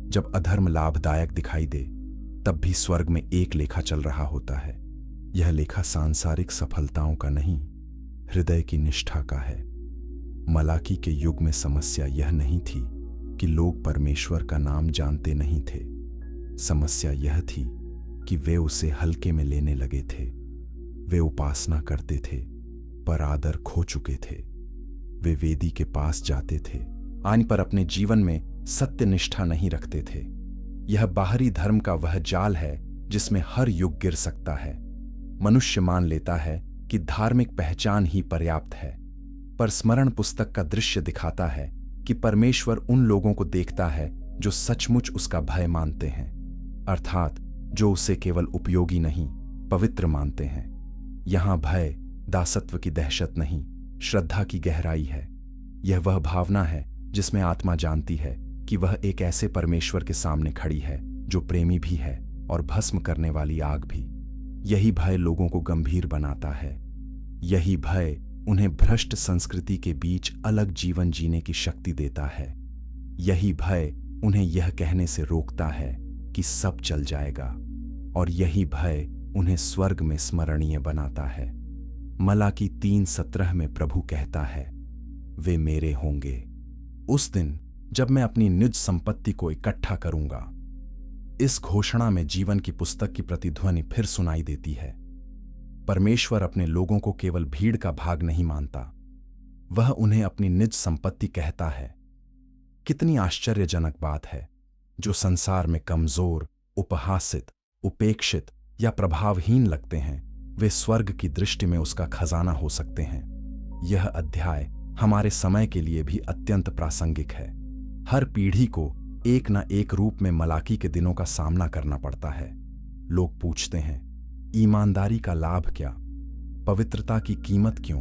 A: जब अधर्म लाभदायक दिखाई दे, तब भी स्वर्ग में एक लेखा चल रहा होता है। यह लेखा सांसारिक सफलताओं का नहीं, हृदय की निष्ठा का है। मलाकी के युग में समस्या यह नहीं थी कि लोग परमेश्वर का नाम जानते नहीं थे। समस्या यह थी कि वे उसे हल्के में लेने लगे थे। वे उपासना करते थे, पर आदर खो चुके थे। वे वेदी के पास जाते थे, पर अपने जीवन में सत्य निष्ठा नहीं रखते थे। यह बाहरी धर्म का वह जाल है जिसमें हर युग गिर सकता है। मनुष्य मान लेता है कि धार्मिक पहचान ही पर्याप्त है, पर स्मरण पुस्तक का दृश्य दिखाता है कि परमेश्वर उन लोगों को देखता है जो सचमुच उसका भय मानते हैं, अर्थात जो उसे केवल उपयोगी नहीं, पवित्र मानते हैं। यहां भय दासत्व की दहशत नहीं, श्रद्धा की गहराई है। यह वह भावना है जिसमें आत्मा जानती है कि वह एक ऐसे परमेश्वर के सामने खड़ी है जो प्रेमी भी है और भस्म करने वाली आग भी। यही भय लोगों को गंभीर बनाता है। यही भय उन्हें भ्रष्ट संस्कृति के बीच अलग जीवन जीने की शक्ति देता है। यही भय उन्हें यह कहने से रोकता है कि सब चल जाएगा, और यही भय उन्हें स्वर्ग में स्मरणीय बनाता है। मलाकी 3:17 में प्रभु कहता है, वे मेरे होंगे उस दिन जब मैं अपनी निज संपत्ति को इकट्ठा करूंगा। इस घोषणा में जीवन की पुस्तक की प्रतिध्वनि फिर सुनाई देती है। परमेश्वर अपने लोगों को केवल भीड़ का भाग नहीं मानता, वह उन्हें अपनी निज संपत्ति कहता है। कितनी आश्चर्यजनक बात है। जो संसार में कमजोर, उपहासित, उपेक्षित या प्रभावहीन लगते हैं, वे स्वर्ग की दृष्टि में उसका खजाना हो सकते हैं। यह अध्याय हमारे समय के लिए भी अत्यंत प्रासंगिक है। हर पीढ़ी को एक न एक रूप में मलाकी के दिनों का सामना करना पड़ता है। लोग पूछते हैं, ईमानदारी का लाभ क्या? पवित्रता की कीमत क्यों?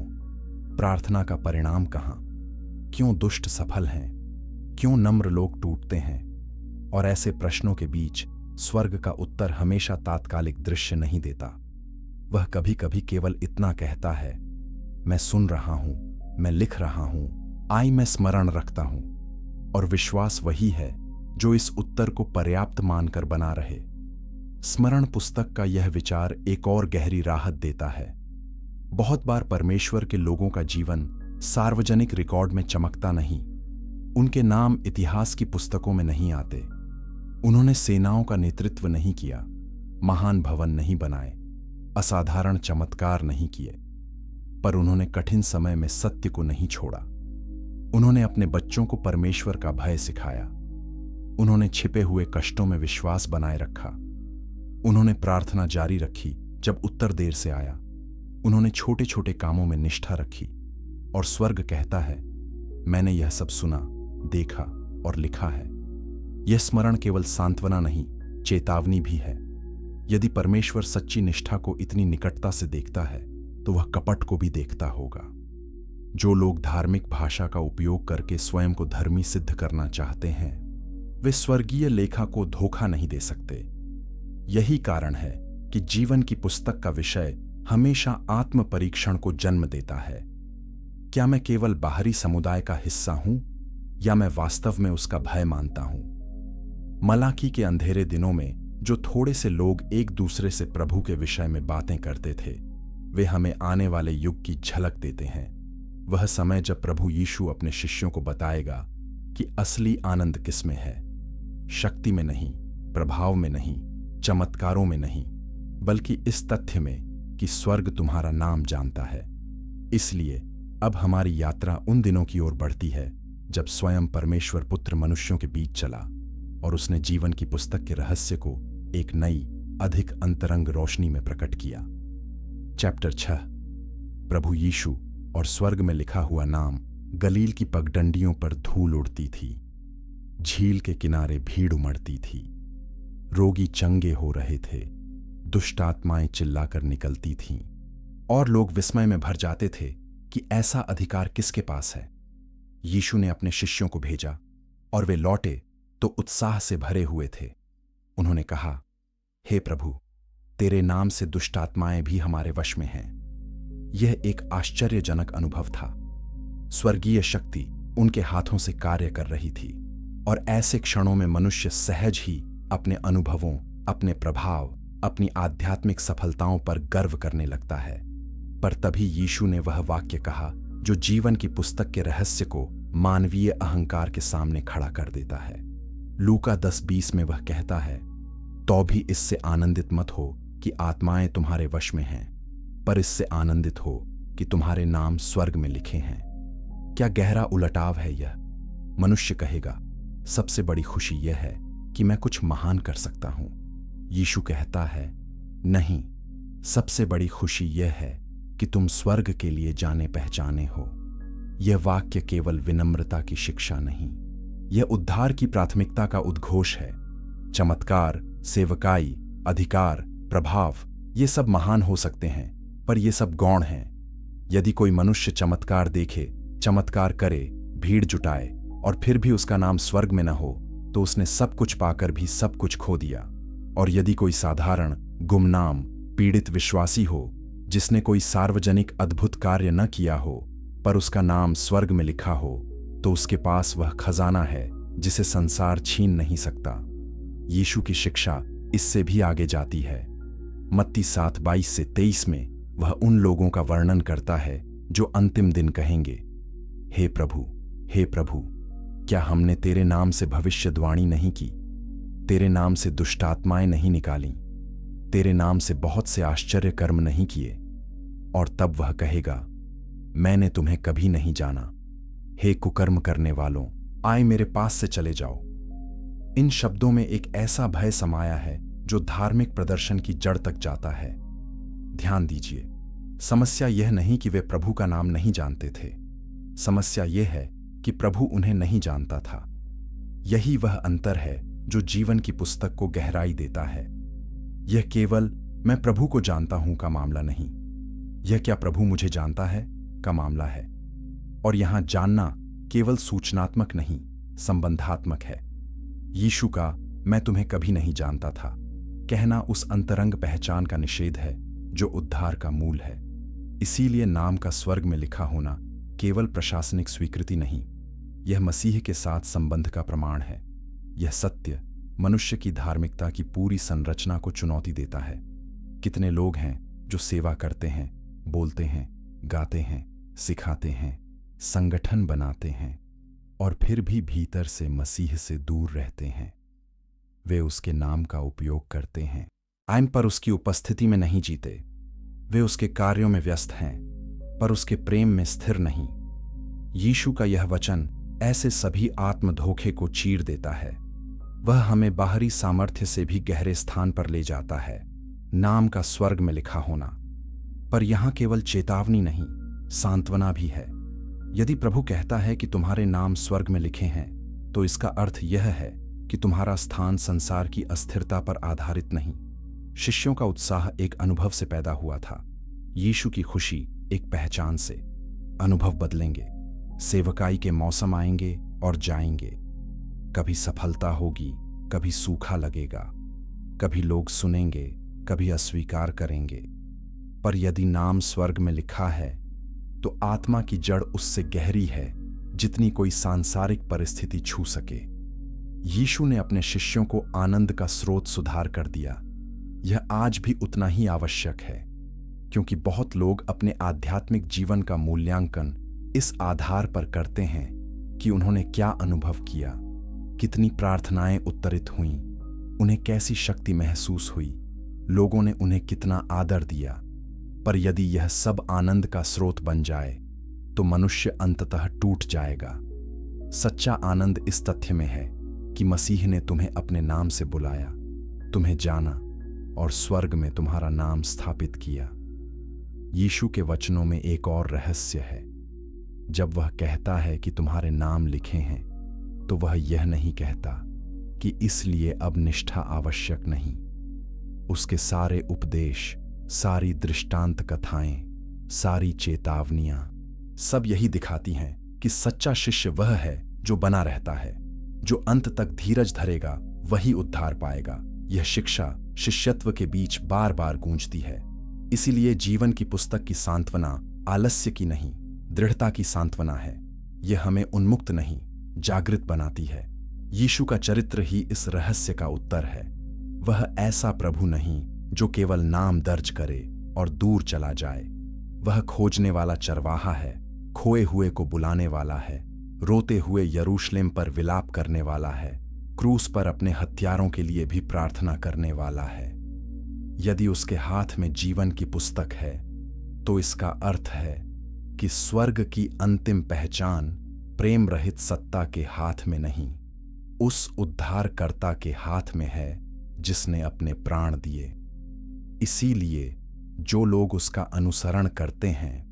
A: प्रार्थना का परिणाम कहां? क्यों दुष्ट सफल हैं? क्यों नम्र लोग टूटते हैं? और ऐसे प्रश्नों के बीच स्वर्ग का उत्तर हमेशा तात्कालिक दृश्य नहीं देता। वह कभी कभी केवल इतना कहता है, मैं सुन रहा हूं, मैं लिख रहा हूं, मैं स्मरण रखता हूं। और विश्वास वही है जो इस उत्तर को पर्याप्त मानकर बना रहे। स्मरण पुस्तक का यह विचार एक और गहरी राहत देता है। बहुत बार परमेश्वर के लोगों का जीवन सार्वजनिक रिकॉर्ड में चमकता नहीं। उनके नाम इतिहास की पुस्तकों में नहीं आते। उन्होंने सेनाओं का नेतृत्व नहीं किया, महान भवन नहीं बनाए, असाधारण चमत्कार नहीं किए, पर उन्होंने कठिन समय में सत्य को नहीं छोड़ा। उन्होंने अपने बच्चों को परमेश्वर का भय सिखाया। उन्होंने छिपे हुए कष्टों में विश्वास बनाए रखा। उन्होंने प्रार्थना जारी रखी जब उत्तर देर से आया। उन्होंने छोटे छोटे कामों में निष्ठा रखी। और स्वर्ग कहता है, मैंने यह सब सुना, देखा और लिखा है। यह स्मरण केवल सांत्वना नहीं, चेतावनी भी है। यदि परमेश्वर सच्ची निष्ठा को इतनी निकटता से देखता है, तो वह कपट को भी देखता होगा। जो लोग धार्मिक भाषा का उपयोग करके स्वयं को धर्मी सिद्ध करना चाहते हैं, वे स्वर्गीय लेखा को धोखा नहीं दे सकते। यही कारण है कि जीवन की पुस्तक का विषय हमेशा आत्म परीक्षण को जन्म देता है। क्या मैं केवल बाहरी समुदाय का हिस्सा हूं या मैं वास्तव में उसका भय मानता हूं? मलाकी के अंधेरे दिनों में जो थोड़े से लोग एक दूसरे से प्रभु के विषय में बातें करते थे, वे हमें आने वाले युग की झलक देते हैं। वह समय जब प्रभु यीशु अपने शिष्यों को बताएगा कि असली आनंद किसमें है। शक्ति में नहीं, प्रभाव में नहीं, चमत्कारों में नहीं, बल्कि इस तथ्य में कि स्वर्ग तुम्हारा नाम जानता है। इसलिए अब हमारी यात्रा उन दिनों की ओर बढ़ती है जब स्वयं परमेश्वर पुत्र मनुष्यों के बीच चला और उसने जीवन की पुस्तक के रहस्य को एक नई, अधिक अंतरंग रोशनी में प्रकट किया। चैप्टर 6। प्रभु यीशु और स्वर्ग में लिखा हुआ नाम। गलील की पगडंडियों पर धूल उड़ती थी, झील के किनारे भीड़ उमड़ती थी, रोगी चंगे हो रहे थे, दुष्ट आत्माएं चिल्लाकर निकलती थीं, और लोग विस्मय में भर जाते थे कि ऐसा अधिकार किसके पास है। यीशु ने अपने शिष्यों को भेजा और वे लौटे तो उत्साह से भरे हुए थे। उन्होंने कहा, हे प्रभु, तेरे नाम से दुष्ट आत्माएं भी हमारे वश में हैं। यह एक आश्चर्यजनक अनुभव था। स्वर्गीय शक्ति उनके हाथों से कार्य कर रही थी, और ऐसे क्षणों में मनुष्य सहज ही अपने अनुभवों, अपने प्रभाव, अपनी आध्यात्मिक सफलताओं पर गर्व करने लगता है। पर तभी यीशु ने वह वाक्य कहा जो जीवन की पुस्तक के रहस्य को मानवीय अहंकार के सामने खड़ा कर देता है। लूका 10:20 में वह कहता है, तो भी इससे आनंदित मत हो कि आत्माएं तुम्हारे वश में हैं, पर इससे आनंदित हो कि तुम्हारे नाम स्वर्ग में लिखे हैं। क्या गहरा उलटाव है यह। मनुष्य कहेगा, सबसे बड़ी खुशी यह है कि मैं कुछ महान कर सकता हूं। यीशु कहता है, नहीं, सबसे बड़ी खुशी यह है कि तुम स्वर्ग के लिए जाने पहचाने हो। यह वाक्य केवल विनम्रता की शिक्षा नहीं, यह उद्धार की प्राथमिकता का उद्घोष है। चमत्कार, सेवकाई, अधिकार, प्रभाव, ये सब महान हो सकते हैं, पर ये सब गौण हैं। यदि कोई मनुष्य चमत्कार देखे, चमत्कार करे, भीड़ जुटाए और फिर भी उसका नाम स्वर्ग में न हो, तो उसने सब कुछ पाकर भी सब कुछ खो दिया। और यदि कोई साधारण, गुमनाम, पीड़ित विश्वासी हो, जिसने कोई सार्वजनिक अद्भुत कार्य न किया हो, पर उसका नाम स्वर्ग में लिखा हो, तो उसके पास वह खजाना है जिसे संसार छीन नहीं सकता। यीशु की शिक्षा इससे भी आगे जाती है। मत्ती 7:22-23 में वह उन लोगों का वर्णन करता है जो अंतिम दिन कहेंगे, हे प्रभु, हे प्रभु, क्या हमने तेरे नाम से भविष्यद्वाणी नहीं की, तेरे नाम से दुष्ट आत्माएं नहीं निकाली, तेरे नाम से बहुत से आश्चर्य कर्म नहीं किए? और तब वह कहेगा, मैंने तुम्हें कभी नहीं जाना। हे कुकर्म करने वालों, आए मेरे पास से चले जाओ। इन शब्दों में एक ऐसा भय समाया है जो धार्मिक प्रदर्शन की जड़ तक जाता है। ध्यान दीजिए, समस्या यह नहीं कि वे प्रभु का नाम नहीं जानते थे, समस्या यह है कि प्रभु उन्हें नहीं जानता था। यही वह अंतर है जो जीवन की पुस्तक को गहराई देता है। यह केवल मैं प्रभु को जानता हूं का मामला नहीं, यह क्या प्रभु मुझे जानता है का मामला है। और यहां जानना केवल सूचनात्मक नहीं, संबंधात्मक है। यीशु का मैं तुम्हें कभी नहीं जानता था कहना उस अंतरंग पहचान का निषेध है जो उद्धार का मूल है। इसीलिए नाम का स्वर्ग में लिखा होना केवल प्रशासनिक स्वीकृति नहीं, यह मसीह के साथ संबंध का प्रमाण है। यह सत्य मनुष्य की धार्मिकता की पूरी संरचना को चुनौती देता है। कितने लोग हैं जो सेवा करते हैं, बोलते हैं, गाते हैं, सिखाते हैं, संगठन बनाते हैं, और फिर भी भीतर से मसीह से दूर रहते हैं। वे उसके नाम का उपयोग करते हैं, आइन पर उसकी उपस्थिति में नहीं जीते। वे उसके कार्यों में व्यस्त हैं, पर उसके प्रेम में स्थिर नहीं। यीशु का यह वचन ऐसे सभी आत्म धोखे को चीर देता है। वह हमें बाहरी सामर्थ्य से भी गहरे स्थान पर ले जाता है, नाम का स्वर्ग में लिखा होना। पर यहां केवल चेतावनी नहीं, सांत्वना भी है। यदि प्रभु कहता है कि तुम्हारे नाम स्वर्ग में लिखे हैं, तो इसका अर्थ यह है कि तुम्हारा स्थान संसार की अस्थिरता पर आधारित नहीं। शिष्यों का उत्साह एक अनुभव से पैदा हुआ था, यीशु की खुशी एक पहचान से। अनुभव बदलेंगे, सेवकाई के मौसम आएंगे और जाएंगे। कभी सफलता होगी, कभी सूखा लगेगा, कभी लोग सुनेंगे, कभी अस्वीकार करेंगे। पर यदि नाम स्वर्ग में लिखा है, तो आत्मा की जड़ उससे गहरी है जितनी कोई सांसारिक परिस्थिति छू सके। यीशु ने अपने शिष्यों को आनंद का स्रोत सुधार कर दिया। यह आज भी उतना ही आवश्यक है, क्योंकि बहुत लोग अपने आध्यात्मिक जीवन का मूल्यांकन इस आधार पर करते हैं कि उन्होंने क्या अनुभव किया, कितनी प्रार्थनाएं उत्तरित हुईं, उन्हें कैसी शक्ति महसूस हुई, लोगों ने उन्हें कितना आदर दिया। पर यदि यह सब आनंद का स्रोत बन जाए तो मनुष्य अंततः टूट जाएगा। सच्चा आनंद इस तथ्य में है कि मसीह ने तुम्हें अपने नाम से बुलाया, तुम्हें जाना और स्वर्ग में तुम्हारा नाम स्थापित किया। यीशु के वचनों में एक और रहस्य है। जब वह कहता है कि तुम्हारे नाम लिखे हैं, तो वह यह नहीं कहता कि इसलिए अब निष्ठा आवश्यक नहीं। उसके सारे उपदेश, सारी दृष्टांत कथाएं, सारी चेतावनियां सब यही दिखाती हैं कि सच्चा शिष्य वह है जो बना रहता है, जो अंत तक धीरज धरेगा, वही उद्धार पाएगा। यह शिक्षा शिष्यत्व के बीच बार बार गूंजती है। इसीलिए जीवन की पुस्तक की सांत्वना आलस्य की नहीं, दृढ़ता की सांत्वना है। यह हमें उन्मुक्त नहीं, जागृत बनाती है। यीशु का चरित्र ही इस रहस्य का उत्तर है। वह ऐसा प्रभु नहीं जो केवल नाम दर्ज करे और दूर चला जाए। वह खोजने वाला चरवाहा है, खोए हुए को बुलाने वाला है, रोते हुए यरूशलेम पर विलाप करने वाला है, क्रूस पर अपने हत्यारों के लिए भी प्रार्थना करने वाला है। यदि उसके हाथ में जीवन की पुस्तक है, तो इसका अर्थ है कि स्वर्ग की अंतिम पहचान प्रेम रहित सत्ता के हाथ में नहीं, उस उद्धारकर्ता के हाथ में है जिसने अपने प्राण दिए। इसीलिए जो लोग उसका अनुसरण करते हैं,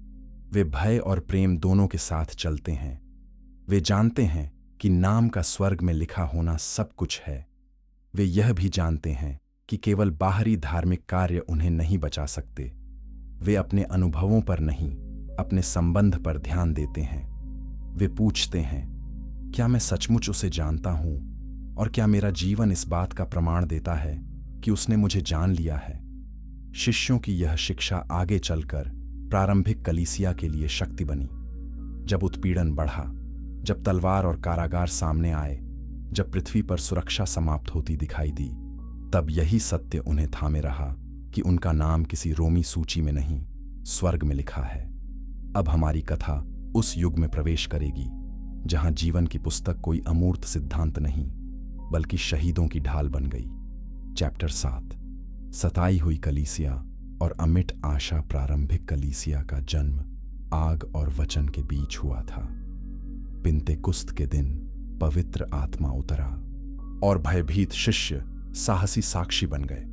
A: वे भय और प्रेम दोनों के साथ चलते हैं। वे जानते हैं कि नाम का स्वर्ग में लिखा होना सब कुछ है। वे यह भी जानते हैं कि केवल बाहरी धार्मिक कार्य उन्हें नहीं बचा सकते। वे अपने अनुभवों पर नहीं, अपने संबंध पर ध्यान देते हैं। वे पूछते हैं, क्या मैं सचमुच उसे जानता हूं, और क्या मेरा जीवन इस बात का प्रमाण देता है कि उसने मुझे जान लिया है? शिष्यों की यह शिक्षा आगे चलकर प्रारंभिक कलीसिया के लिए शक्ति बनी। जब उत्पीड़न बढ़ा, जब तलवार और कारागार सामने आए, जब पृथ्वी पर सुरक्षा समाप्त होती दिखाई दी, तब यही सत्य उन्हें थामे रहा कि उनका नाम किसी रोमी सूची में नहीं, स्वर्ग में लिखा है। अब हमारी कथा उस युग में प्रवेश करेगी जहां जीवन की पुस्तक कोई अमूर्त सिद्धांत नहीं, बल्कि शहीदों की ढाल बन गई। चैप्टर 7। सताई हुई कलीसिया और अमिट आशा। प्रारंभिक कलीसिया का जन्म आग और वचन के बीच हुआ था। पिंतेकुस्त के दिन पवित्र आत्मा उतरा और भयभीत शिष्य साहसी साक्षी बन गए।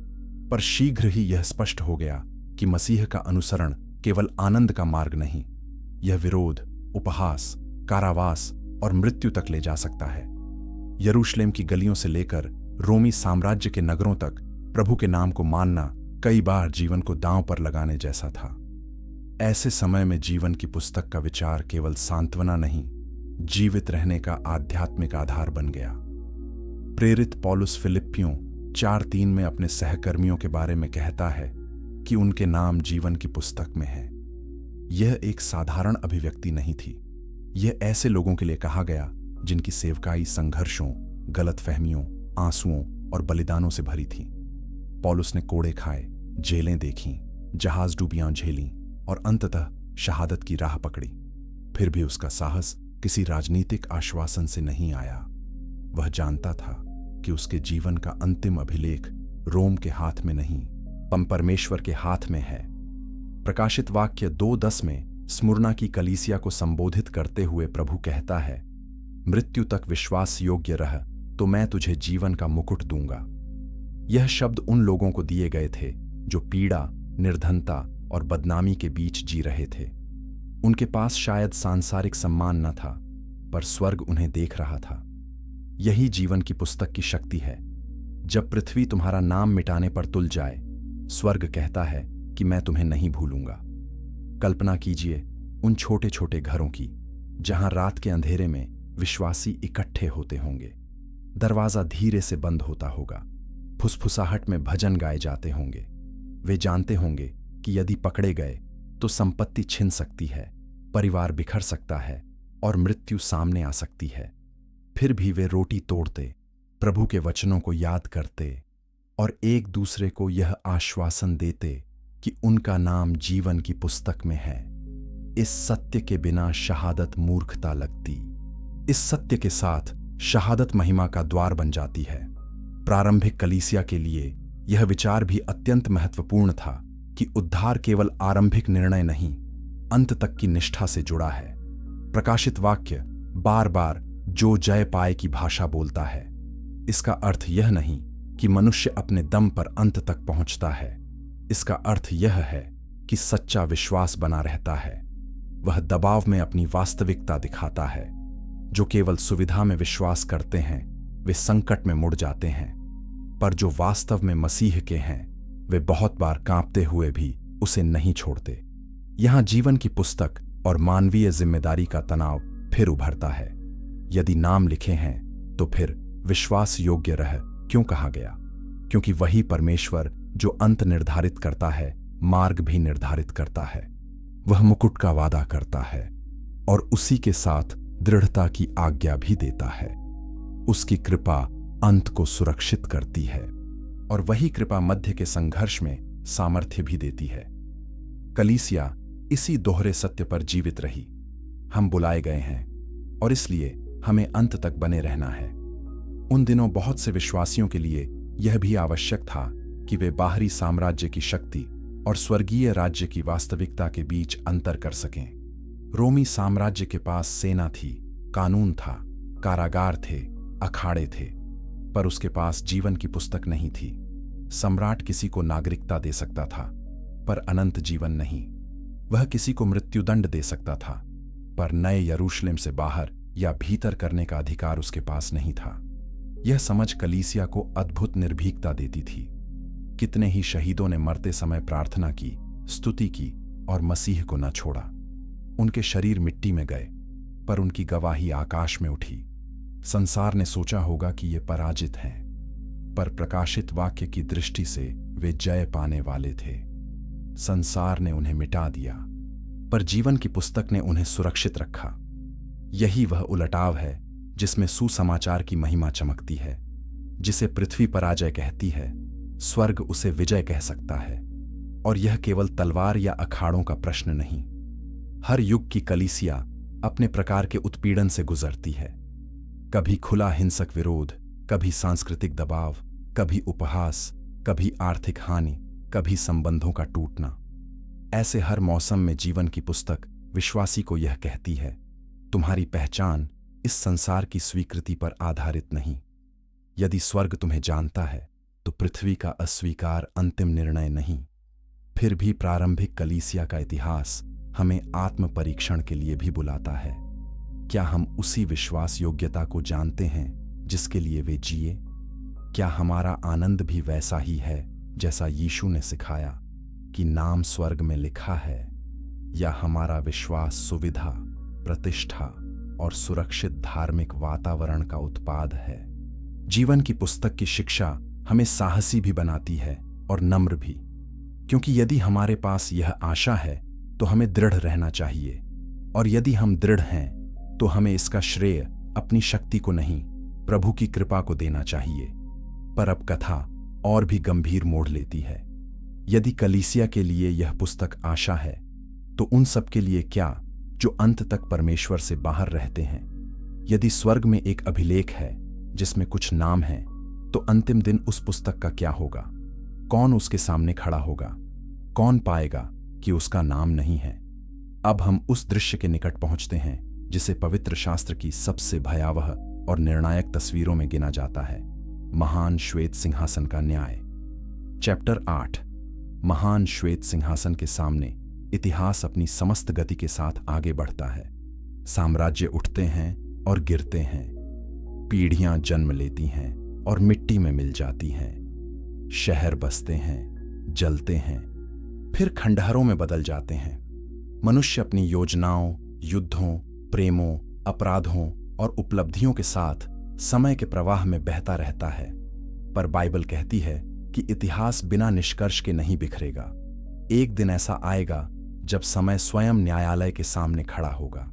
A: पर शीघ्र ही यह स्पष्ट हो गया कि मसीह का अनुसरण केवल आनंद का मार्ग नहीं, यह विरोध, उपहास, कारावास और मृत्यु तक ले जा सकता है। यरूशलेम की गलियों से लेकर रोमी साम्राज्य के नगरों तक प्रभु के नाम को मानना कई बार जीवन को दांव पर लगाने जैसा था। ऐसे समय में जीवन की पुस्तक का विचार केवल सांत्वना नहीं, जीवित रहने का आध्यात्मिक आधार बन गया। प्रेरित पौलुस फिलिप्पियों 4:3 में अपने सहकर्मियों के बारे में कहता है कि उनके नाम जीवन की पुस्तक में है। यह एक साधारण अभिव्यक्ति नहीं थी। यह ऐसे लोगों के लिए कहा गया जिनकी सेवकाई संघर्षों, गलतफहमियों, आंसुओं और बलिदानों से भरी थी। पौलुस ने कोड़े खाए, जेलें देखीं, जहाज डूबियां झेलीं और अंततः शहादत की राह पकड़ी। फिर भी उसका साहस किसी राजनीतिक आश्वासन से नहीं आया। वह जानता था कि उसके जीवन का अंतिम अभिलेख रोम के हाथ में नहीं, परमेश्वर के हाथ में है। प्रकाशित वाक्य 2:10 में स्मुरना की कलीसिया को संबोधित करते हुए प्रभु कहता है, मृत्यु तक विश्वास योग्य रह तो मैं तुझे जीवन का मुकुट दूंगा। यह शब्द उन लोगों को दिए गए थे जो पीड़ा, निर्धनता और बदनामी के बीच जी रहे थे। उनके पास शायद सांसारिक सम्मान न था, पर स्वर्ग उन्हें देख रहा था। यही जीवन की पुस्तक की शक्ति है। जब पृथ्वी तुम्हारा नाम मिटाने पर तुल जाए, स्वर्ग कहता है कि मैं तुम्हें नहीं भूलूंगा। कल्पना कीजिए उन छोटे छोटे घरों की जहां रात के अंधेरे में विश्वासी इकट्ठे होते होंगे। दरवाजा धीरे से बंद होता होगा, फुसफुसाहट में भजन गाए जाते होंगे। वे जानते होंगे कि यदि पकड़े गए तो संपत्ति छिन सकती है, परिवार बिखर सकता है और मृत्यु सामने आ सकती है। फिर भी वे रोटी तोड़ते, प्रभु के वचनों को याद करते और एक दूसरे को यह आश्वासन देते कि उनका नाम जीवन की पुस्तक में है। इस सत्य के बिना शहादत मूर्खता लगती। इस सत्य के साथ शहादत महिमा का द्वार बन जाती है। प्रारंभिक कलीसिया के लिए यह विचार भी अत्यंत महत्वपूर्ण था कि उद्धार केवल आरंभिक निर्णय नहीं, अंत तक की निष्ठा से जुड़ा है। प्रकाशित वाक्य बार बार जो जय पाए की भाषा बोलता है। इसका अर्थ यह नहीं कि मनुष्य अपने दम पर अंत तक पहुंचता है। इसका अर्थ यह है कि सच्चा विश्वास बना रहता है। वह दबाव में अपनी वास्तविकता दिखाता है। जो केवल सुविधा में विश्वास करते हैं वे संकट में मुड़ जाते हैं, पर जो वास्तव में मसीह के हैं वे बहुत बार कांपते हुए भी उसे नहीं छोड़ते। यहां जीवन की पुस्तक और मानवीय जिम्मेदारी का तनाव फिर उभरता है। यदि नाम लिखे हैं तो फिर विश्वास योग्य रह क्यों कहा गया? क्योंकि वही परमेश्वर जो अंत निर्धारित करता है मार्ग भी निर्धारित करता है। वह मुकुट का वादा करता है और उसी के साथ दृढ़ता की आज्ञा भी देता है। उसकी कृपा अंत को सुरक्षित करती है और वही कृपा मध्य के संघर्ष में सामर्थ्य भी देती है। कलीसिया इसी दोहरे सत्य पर जीवित रही। हम बुलाए गए हैं और इसलिए हमें अंत तक बने रहना है। उन दिनों बहुत से विश्वासियों के लिए यह भी आवश्यक था कि वे बाहरी साम्राज्य की शक्ति और स्वर्गीय राज्य की वास्तविकता के बीच अंतर कर सकें। रोमी साम्राज्य के पास सेना थी, कानून था, कारागार थे, अखाड़े थे, पर उसके पास जीवन की पुस्तक नहीं थी। सम्राट किसी को नागरिकता दे सकता था, पर अनंत जीवन नहीं। वह किसी को मृत्युदंड दे सकता था, पर नए यरूशलेम से बाहर या भीतर करने का अधिकार उसके पास नहीं था। यह समझ कलीसिया को अद्भुत निर्भीकता देती थी। कितने ही शहीदों ने मरते समय प्रार्थना की, स्तुति की और मसीह को न छोड़ा। उनके शरीर मिट्टी में गए, पर उनकी गवाही आकाश में उठी। संसार ने सोचा होगा कि ये पराजित हैं, पर प्रकाशित वाक्य की दृष्टि से वे जय पाने वाले थे। संसार ने उन्हें मिटा दिया, पर जीवन की पुस्तक ने उन्हें सुरक्षित रखा। यही वह उलटाव है जिसमें सुसमाचार की महिमा चमकती है। जिसे पृथ्वी पराजय कहती है, स्वर्ग उसे विजय कह सकता है। और यह केवल तलवार या अखाड़ों का प्रश्न नहीं। हर युग की कलीसिया अपने प्रकार के उत्पीड़न से गुजरती है। कभी खुला हिंसक विरोध, कभी सांस्कृतिक दबाव, कभी उपहास, कभी आर्थिक हानि, कभी संबंधों का टूटना। ऐसे हर मौसम में जीवन की पुस्तक विश्वासी को यह कहती है, तुम्हारी पहचान इस संसार की स्वीकृति पर आधारित नहीं। यदि स्वर्ग तुम्हें जानता है तो पृथ्वी का अस्वीकार अंतिम निर्णय नहीं। फिर भी प्रारंभिक कलीसिया का इतिहास हमें आत्म परीक्षण के लिए भी बुलाता है। क्या हम उसी विश्वास योग्यता को जानते हैं जिसके लिए वे जिए? क्या हमारा आनंद भी वैसा ही है जैसा यीशु ने सिखाया कि नाम स्वर्ग में लिखा है? या हमारा विश्वास सुविधा, प्रतिष्ठा और सुरक्षित धार्मिक वातावरण का उत्पाद है? जीवन की पुस्तक की शिक्षा हमें साहसी भी बनाती है और नम्र भी, क्योंकि यदि हमारे पास यह आशा है तो हमें दृढ़ रहना चाहिए, और यदि हम दृढ़ हैं तो हमें इसका श्रेय अपनी शक्ति को नहीं, प्रभु की कृपा को देना चाहिए। पर अब कथा और भी गंभीर मोड़ लेती है। यदि कलीसिया के लिए यह पुस्तक आशा है तो उन सब के लिए क्या जो अंत तक परमेश्वर से बाहर रहते हैं? यदि स्वर्ग में एक अभिलेख है जिसमें कुछ नाम है, तो अंतिम दिन उस पुस्तक का क्या होगा? कौन उसके सामने खड़ा होगा? कौन पाएगा कि उसका नाम नहीं है? अब हम उस दृश्य के निकट पहुंचते हैं जिसे पवित्र शास्त्र की सबसे भयावह और निर्णायक तस्वीरों में गिना जाता है, महान श्वेत सिंहासन का न्याय। चैप्टर 8। महान श्वेत सिंहासन के सामने इतिहास अपनी समस्त गति के साथ आगे बढ़ता है। साम्राज्य उठते हैं और गिरते हैं, पीढ़ियां जन्म लेती हैं और मिट्टी में मिल जाती हैं, शहर बसते हैं, जलते हैं, फिर खंडहरों में बदल जाते हैं। मनुष्य अपनी योजनाओं, युद्धों, प्रेमों, अपराधों और उपलब्धियों के साथ समय के प्रवाह में बहता रहता है। पर बाइबल कहती है कि इतिहास बिना निष्कर्ष के नहीं बिखरेगा। एक दिन ऐसा आएगा जब समय स्वयं न्यायालय के सामने खड़ा होगा।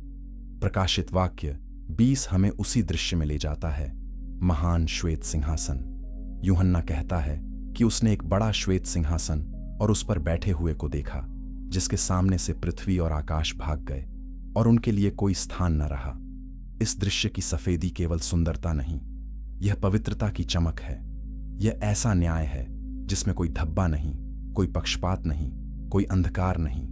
A: प्रकाशित वाक्य 20 हमें उसी दृश्य में ले जाता है, महान श्वेत सिंहासन। यूहन्ना कहता है कि उसने एक बड़ा श्वेत सिंहासन और उस पर बैठे हुए को देखा, जिसके सामने से पृथ्वी और आकाश भाग गए और उनके लिए कोई स्थान न रहा। इस दृश्य की सफेदी केवल सुंदरता नहीं, यह पवित्रता की चमक है। यह ऐसा न्याय है जिसमें कोई धब्बा नहीं, कोई पक्षपात नहीं, कोई अंधकार नहीं।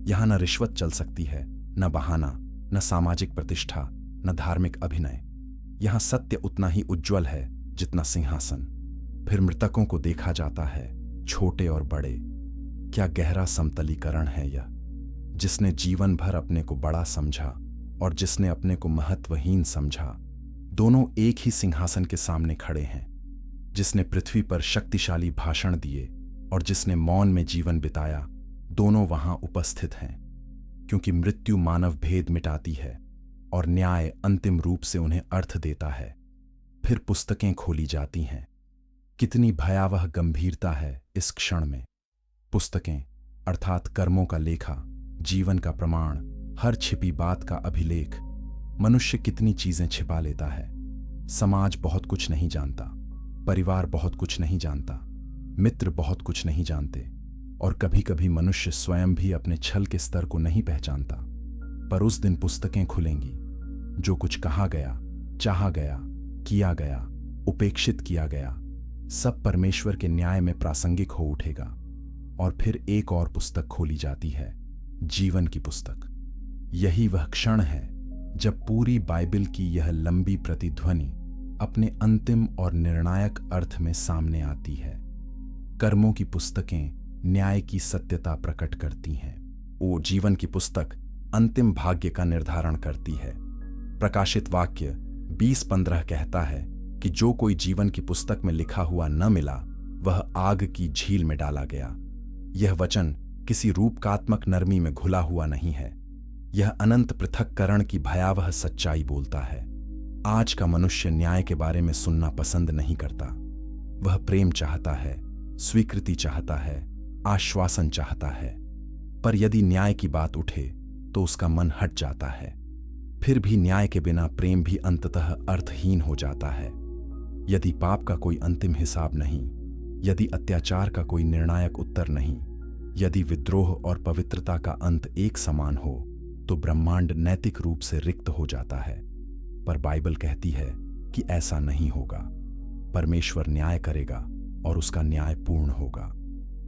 A: यहां न रिश्वत चल सकती है, न बहाना, न सामाजिक प्रतिष्ठा, न धार्मिक अभिनय। यहां सत्य उतना ही उज्जवल है जितना सिंहासन। फिर मृतकों को देखा जाता है, छोटे और बड़े। क्या गहरा समतलीकरण है यह! जिसने जीवन भर अपने को बड़ा समझा और जिसने अपने को महत्वहीन समझा, दोनों एक ही सिंहासन के सामने खड़े हैं। जिसने पृथ्वी पर शक्तिशाली भाषण दिए और जिसने मौन में जीवन बिताया, दोनों वहां उपस्थित हैं। क्योंकि मृत्यु मानव भेद मिटाती है और न्याय अंतिम रूप से उन्हें अर्थ देता है। फिर पुस्तकें खोली जाती हैं। कितनी भयावह गंभीरता है इस क्षण में। पुस्तकें अर्थात कर्मों का लेखा, जीवन का प्रमाण, हर छिपी बात का अभिलेख। मनुष्य कितनी चीजें छिपा लेता है। समाज बहुत कुछ नहीं जानता, परिवार बहुत कुछ नहीं जानता, मित्र बहुत कुछ नहीं जानते, और कभी कभी मनुष्य स्वयं भी अपने छल के स्तर को नहीं पहचानता। पर उस दिन पुस्तकें खुलेंगी। जो कुछ कहा गया, चाहा गया, किया गया, उपेक्षित किया गया, सब परमेश्वर के न्याय में प्रासंगिक हो उठेगा। और फिर एक और पुस्तक खोली जाती है, जीवन की पुस्तक। यही वह क्षण है जब पूरी बाइबल की यह लंबी प्रतिध्वनि अपने अंतिम और निर्णायक अर्थ में सामने आती है। कर्मों की पुस्तकें न्याय की सत्यता प्रकट करती हैं। वो जीवन की पुस्तक अंतिम भाग्य का निर्धारण करती है। प्रकाशित वाक्य 20:15 कहता है कि जो कोई जीवन की पुस्तक में लिखा हुआ न मिला, वह आग की झील में डाला गया। यह वचन किसी रूपकात्मक नरमी में घुला हुआ नहीं है। यह अनंत पृथक्करण की भयावह सच्चाई बोलता है। आज का मनुष्य न्याय के बारे में सुनना पसंद नहीं करता। वह प्रेम चाहता है, स्वीकृति चाहता है, आश्वासन चाहता है। पर यदि न्याय की बात उठे तो उसका मन हट जाता है। फिर भी न्याय के बिना प्रेम भी अंततः अर्थहीन हो जाता है। यदि पाप का कोई अंतिम हिसाब नहीं, यदि अत्याचार का कोई निर्णायक उत्तर नहीं, यदि विद्रोह और पवित्रता का अंत एक समान हो, तो ब्रह्मांड नैतिक रूप से रिक्त हो जाता है। पर बाइबल कहती है कि ऐसा नहीं होगा। परमेश्वर न्याय करेगा और उसका न्याय पूर्ण होगा।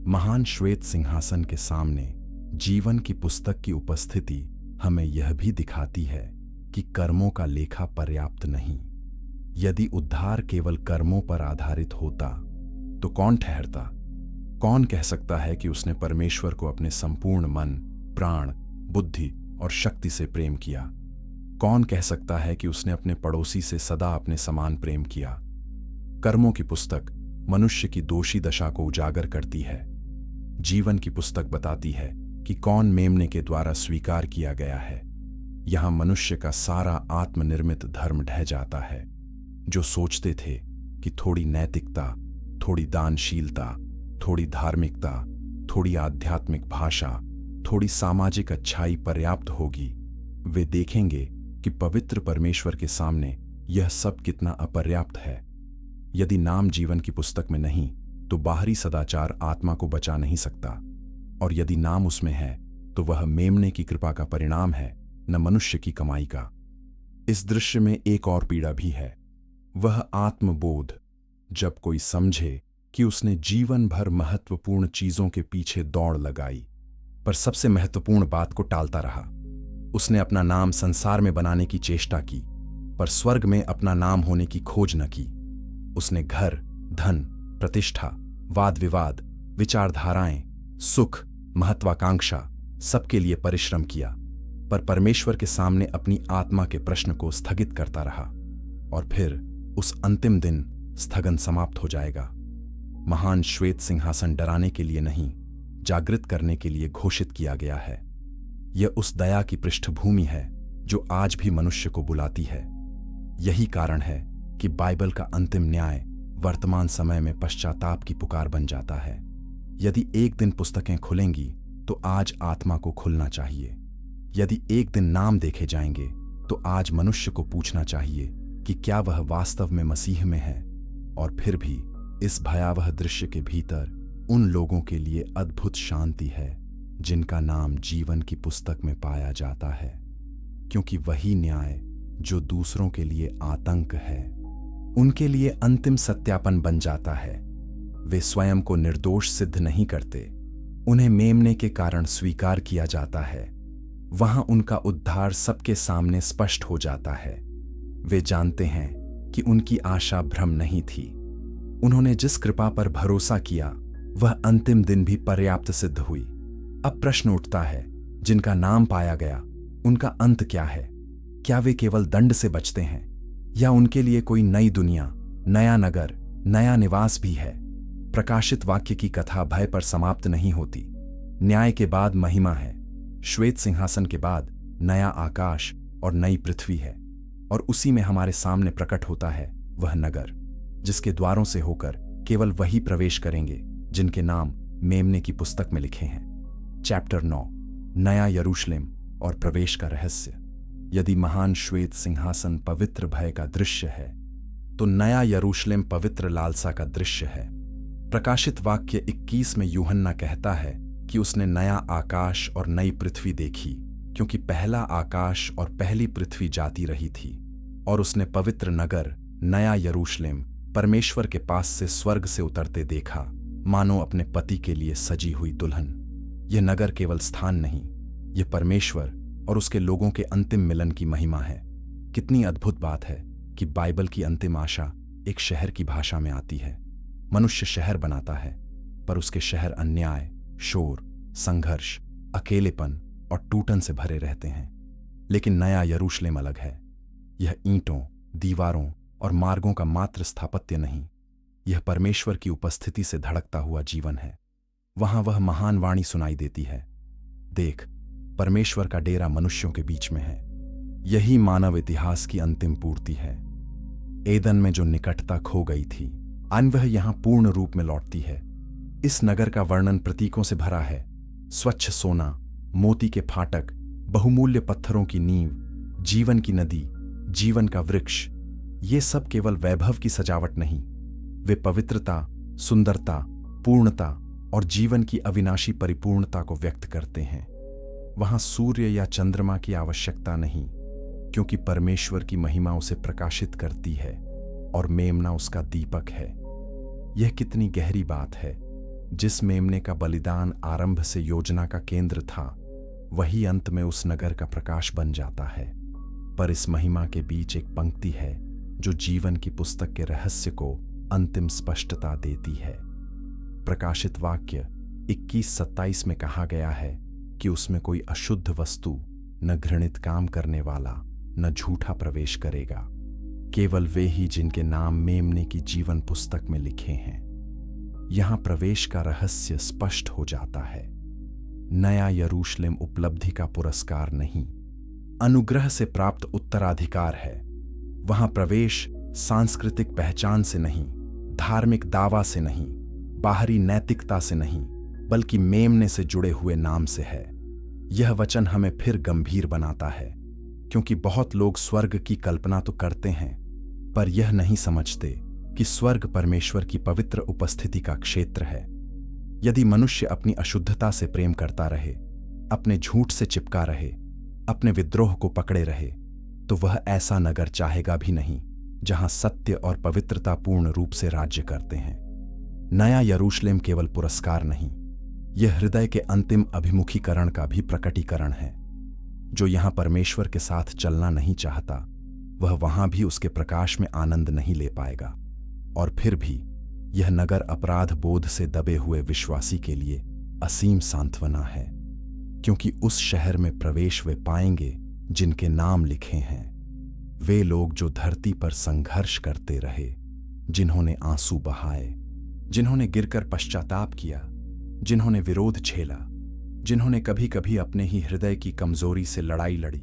A: महान श्वेत सिंहासन के सामने जीवन की पुस्तक की उपस्थिति हमें यह भी दिखाती है कि कर्मों का लेखा पर्याप्त नहीं। यदि उद्धार केवल कर्मों पर आधारित होता तो कौन ठहरता? कौन कह सकता है कि उसने परमेश्वर को अपने संपूर्ण मन, प्राण, बुद्धि और शक्ति से प्रेम किया? कौन कह सकता है कि उसने अपने पड़ोसी से सदा अपने समान प्रेम किया? कर्मों की पुस्तक मनुष्य की दोषी दशा को उजागर करती है। जीवन की पुस्तक बताती है कि कौन मेमने के द्वारा स्वीकार किया गया है। यहां मनुष्य का सारा आत्मनिर्मित धर्म ढह जाता है। जो सोचते थे कि थोड़ी नैतिकता, थोड़ी दानशीलता, थोड़ी धार्मिकता, थोड़ी आध्यात्मिक भाषा, थोड़ी सामाजिक अच्छाई पर्याप्त होगी, वे देखेंगे कि पवित्र परमेश्वर के सामने यह सब कितना अपर्याप्त है। यदि नाम जीवन की पुस्तक में नहीं, तो बाहरी सदाचार आत्मा को बचा नहीं सकता, और यदि नाम उसमें है तो वह मेमने की कृपा का परिणाम है, न मनुष्य की कमाई का। इस दृश्य में एक और पीड़ा भी है, वह आत्मबोध। जब कोई समझे कि उसने जीवन भर महत्वपूर्ण चीजों के पीछे दौड़ लगाई, पर सबसे महत्वपूर्ण बात को टालता रहा। उसने अपना नाम संसार में बनाने की चेष्टा की, पर स्वर्ग में अपना नाम होने की खोज न की। उसने घर, धन, प्रतिष्ठा, वाद विवाद, विचारधाराएं, सुख, महत्वाकांक्षा, सबके लिए परिश्रम किया, पर परमेश्वर के सामने अपनी आत्मा के प्रश्न को स्थगित करता रहा। और फिर उस अंतिम दिन स्थगन समाप्त हो जाएगा। महान श्वेत सिंहासन डराने के लिए नहीं, जागृत करने के लिए घोषित किया गया है। यह उस दया की पृष्ठभूमि है जो आज भी मनुष्य को बुलाती है। यही कारण है कि बाइबल का अंतिम न्याय वर्तमान समय में पश्चाताप की पुकार बन जाता है। यदि एक दिन पुस्तकें खुलेंगी तो आज आत्मा को खुलना चाहिए। यदि एक दिन नाम देखे जाएंगे तो आज मनुष्य को पूछना चाहिए कि क्या वह वास्तव में मसीह में है। और फिर भी इस भयावह दृश्य के भीतर उन लोगों के लिए अद्भुत शांति है जिनका नाम जीवन की पुस्तक में पाया जाता है, क्योंकि वही न्याय जो दूसरों के लिए आतंक है उनके लिए अंतिम सत्यापन बन जाता है। वे स्वयं को निर्दोष सिद्ध नहीं करते, उन्हें मेमने के कारण स्वीकार किया जाता है। वहां उनका उद्धार सबके सामने स्पष्ट हो जाता है। वे जानते हैं कि उनकी आशा भ्रम नहीं थी। उन्होंने जिस कृपा पर भरोसा किया वह अंतिम दिन भी पर्याप्त सिद्ध हुई। अब प्रश्न उठता है, जिनका नाम पाया गया उनका अंत क्या है? क्या वे केवल दंड से बचते हैं या उनके लिए कोई नई दुनिया, नया नगर, नया निवास भी है? प्रकाशित वाक्य की कथा भय पर समाप्त नहीं होती। न्याय के बाद महिमा है, श्वेत सिंहासन के बाद नया आकाश और नई पृथ्वी है, और उसी में हमारे सामने प्रकट होता है वह नगर जिसके द्वारों से होकर केवल वही प्रवेश करेंगे जिनके नाम मेमने की पुस्तक में लिखे हैं। चैप्टर 9, नया यरूशलेम और प्रवेश का रहस्य। यदि महान श्वेत सिंहासन पवित्र भय का दृश्य है तो नया यरूशलेम पवित्र लालसा का दृश्य है। प्रकाशित वाक्य 21 में यूहन्ना कहता है कि उसने नया आकाश और नई पृथ्वी देखी, क्योंकि पहला आकाश और पहली पृथ्वी जाती रही थी, और उसने पवित्र नगर नया यरूशलेम परमेश्वर के पास से स्वर्ग से उतरते देखा, मानो अपने पति के लिए सजी हुई दुल्हन। यह नगर केवल स्थान नहीं, यह परमेश्वर और उसके लोगों के अंतिम मिलन की महिमा है। कितनी अद्भुत बात है कि बाइबल की अंतिम आशा एक शहर की भाषा में आती है। मनुष्य शहर बनाता है, पर उसके शहर अन्याय, शोर, संघर्ष, अकेलेपन और टूटन से भरे रहते हैं। लेकिन नया यरूशलेम अलग है। यह ईंटों, दीवारों और मार्गों का मात्र स्थापत्य नहीं, यह परमेश्वर की उपस्थिति से धड़कता हुआ जीवन है। वहां वह महान वाणी सुनाई देती है, देख, परमेश्वर का डेरा मनुष्यों के बीच में है। यही मानव इतिहास की अंतिम पूर्ति है। एदन में जो निकटता खो गई थी, आज वह यहां पूर्ण रूप में लौटती है। इस नगर का वर्णन प्रतीकों से भरा है। स्वच्छ सोना, मोती के फाटक, बहुमूल्य पत्थरों की नींव, जीवन की नदी, जीवन का वृक्ष, ये सब केवल वैभव की सजावट नहीं, वे पवित्रता, सुंदरता, पूर्णता और जीवन की अविनाशी परिपूर्णता को व्यक्त करते हैं। वहां सूर्य या चंद्रमा की आवश्यकता नहीं, क्योंकि परमेश्वर की महिमा उसे प्रकाशित करती है और मेमना उसका दीपक है। यह कितनी गहरी बात है। जिस मेमने का बलिदान आरंभ से योजना का केंद्र था, वही अंत में उस नगर का प्रकाश बन जाता है। पर इस महिमा के बीच एक पंक्ति है जो जीवन की पुस्तक के रहस्य को अंतिम स्पष्टता देती है। प्रकाशित वाक्य 21:27 में कहा गया है कि उसमें कोई अशुद्ध वस्तु, न घृणित काम करने वाला, न झूठा प्रवेश करेगा, केवल वे ही जिनके नाम मेमने की जीवन पुस्तक में लिखे हैं। यहां प्रवेश का रहस्य स्पष्ट हो जाता है। नया यरूशलेम उपलब्धि का पुरस्कार नहीं, अनुग्रह से प्राप्त उत्तराधिकार है। वहां प्रवेश सांस्कृतिक पहचान से नहीं, धार्मिक दावा से नहीं, बाहरी नैतिकता से नहीं, बल्कि मेमने से जुड़े हुए नाम से है। यह वचन हमें फिर गंभीर बनाता है, क्योंकि बहुत लोग स्वर्ग की कल्पना तो करते हैं, पर यह नहीं समझते कि स्वर्ग परमेश्वर की पवित्र उपस्थिति का क्षेत्र है। यदि मनुष्य अपनी अशुद्धता से प्रेम करता रहे, अपने झूठ से चिपका रहे, अपने विद्रोह को पकड़े रहे, तो वह ऐसा नगर चाहेगा भी नहीं जहां सत्य और पवित्रता पूर्ण रूप से राज्य करते हैं। नया यरूशलेम केवल पुरस्कार नहीं, यह हृदय के अंतिम अभिमुखीकरण का भी प्रकटीकरण है। जो यहां परमेश्वर के साथ चलना नहीं चाहता, वह वहां भी उसके प्रकाश में आनंद नहीं ले पाएगा। और फिर भी यह नगर अपराध बोध से दबे हुए विश्वासी के लिए असीम सांत्वना है, क्योंकि उस शहर में प्रवेश वे पाएंगे जिनके नाम लिखे हैं। वे लोग जो धरती पर संघर्ष करते रहे, जिन्होंने आंसू बहाए, जिन्होंने गिरकर पश्चाताप किया, जिन्होंने विरोध झेला, जिन्होंने कभी कभी अपने ही हृदय की कमजोरी से लड़ाई लड़ी।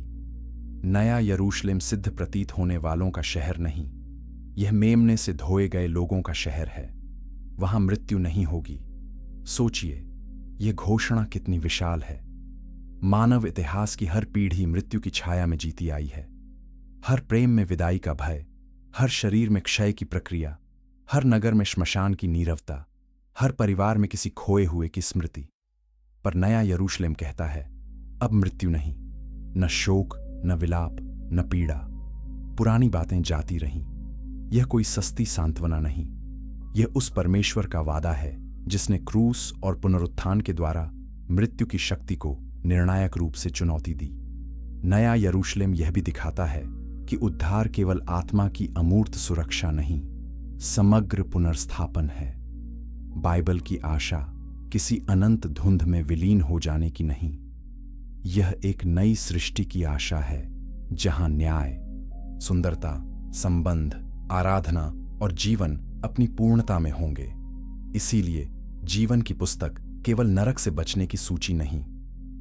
A: नया यरूशलेम सिद्ध प्रतीत होने वालों का शहर नहीं, यह मेमने से धोए गए लोगों का शहर है। वहां मृत्यु नहीं होगी। सोचिए, यह घोषणा कितनी विशाल है। मानव इतिहास की हर पीढ़ी मृत्यु की छाया में जीती आई है। हर प्रेम में विदाई का भय, हर शरीर में क्षय की प्रक्रिया, हर नगर में श्मशान की नीरवता, हर परिवार में किसी खोए हुए की स्मृति। पर नया यरूशलेम कहता है, अब मृत्यु नहीं, न शोक, न विलाप, न पीड़ा। पुरानी बातें जाती रहीं। यह कोई सस्ती सांत्वना नहीं, यह उस परमेश्वर का वादा है जिसने क्रूस और पुनरुत्थान के द्वारा मृत्यु की शक्ति को निर्णायक रूप से चुनौती दी। नया यरूशलेम यह भी दिखाता है कि उद्धार केवल आत्मा की अमूर्त सुरक्षा नहीं, समग्र पुनर्स्थापन है। बाइबल की आशा किसी अनंत धुंध में विलीन हो जाने की नहीं, यह एक नई सृष्टि की आशा है जहां न्याय, सुंदरता, संबंध, आराधना और जीवन अपनी पूर्णता में होंगे। इसीलिए जीवन की पुस्तक केवल नरक से बचने की सूची नहीं,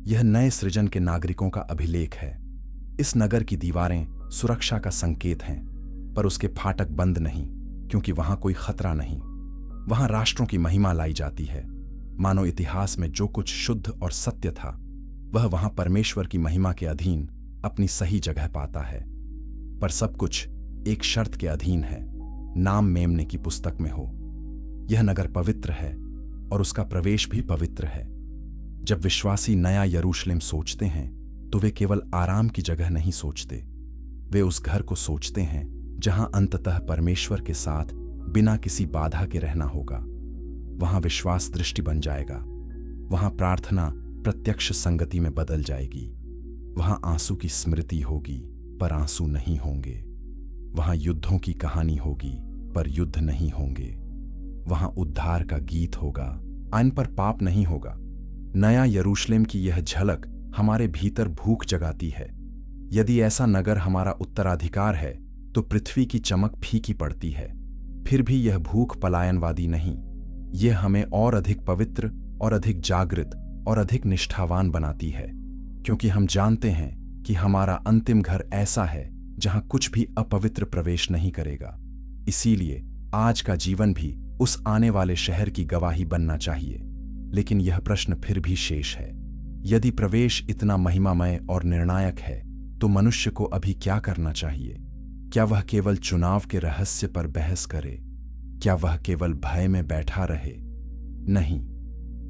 A: यह नए सृजन के नागरिकों का अभिलेख है। इस नगर की दीवारें सुरक्षा का संकेत हैं, पर उसके फाटक बंद नहीं, क्योंकि वहां कोई खतरा नहीं। वहां राष्ट्रों की महिमा लाई जाती है, मानो इतिहास में जो कुछ शुद्ध और सत्य था वह वहां परमेश्वर की महिमा के अधीन अपनी सही जगह पाता है। पर सब कुछ एक शर्त के अधीन है, नाम मेमने की पुस्तक में हो। यह नगर पवित्र है और उसका प्रवेश भी पवित्र है। जब विश्वासी नया यरूशलेम सोचते हैं तो वे केवल आराम की जगह नहीं सोचते, वे उस घर को सोचते हैं जहां अंततः परमेश्वर के साथ बिना किसी बाधा के रहना होगा। वहां विश्वास दृष्टि बन जाएगा, वहां प्रार्थना प्रत्यक्ष संगति में बदल जाएगी, वहां आंसू की स्मृति होगी पर आंसू नहीं होंगे, वहां युद्धों की कहानी होगी पर युद्ध नहीं होंगे, वहां उद्धार का गीत होगा, अन पर पाप नहीं होगा। नया यरूशलेम की यह झलक हमारे भीतर भूख जगाती है। यदि ऐसा नगर हमारा उत्तराधिकार है तो पृथ्वी की चमक फीकी पड़ती है। फिर भी यह भूख पलायनवादी नहीं, यह हमें और अधिक पवित्र और अधिक जागृत और अधिक निष्ठावान बनाती है, क्योंकि हम जानते हैं कि हमारा अंतिम घर ऐसा है जहां कुछ भी अपवित्र प्रवेश नहीं करेगा। इसीलिए आज का जीवन भी उस आने वाले शहर की गवाही बनना चाहिए। लेकिन यह प्रश्न फिर भी शेष है, यदि प्रवेश इतना महिमामय और निर्णायक है तो मनुष्य को अभी क्या करना चाहिए? क्या वह केवल चुनाव के रहस्य पर बहस करे? क्या वह केवल भय में बैठा रहे? नहीं,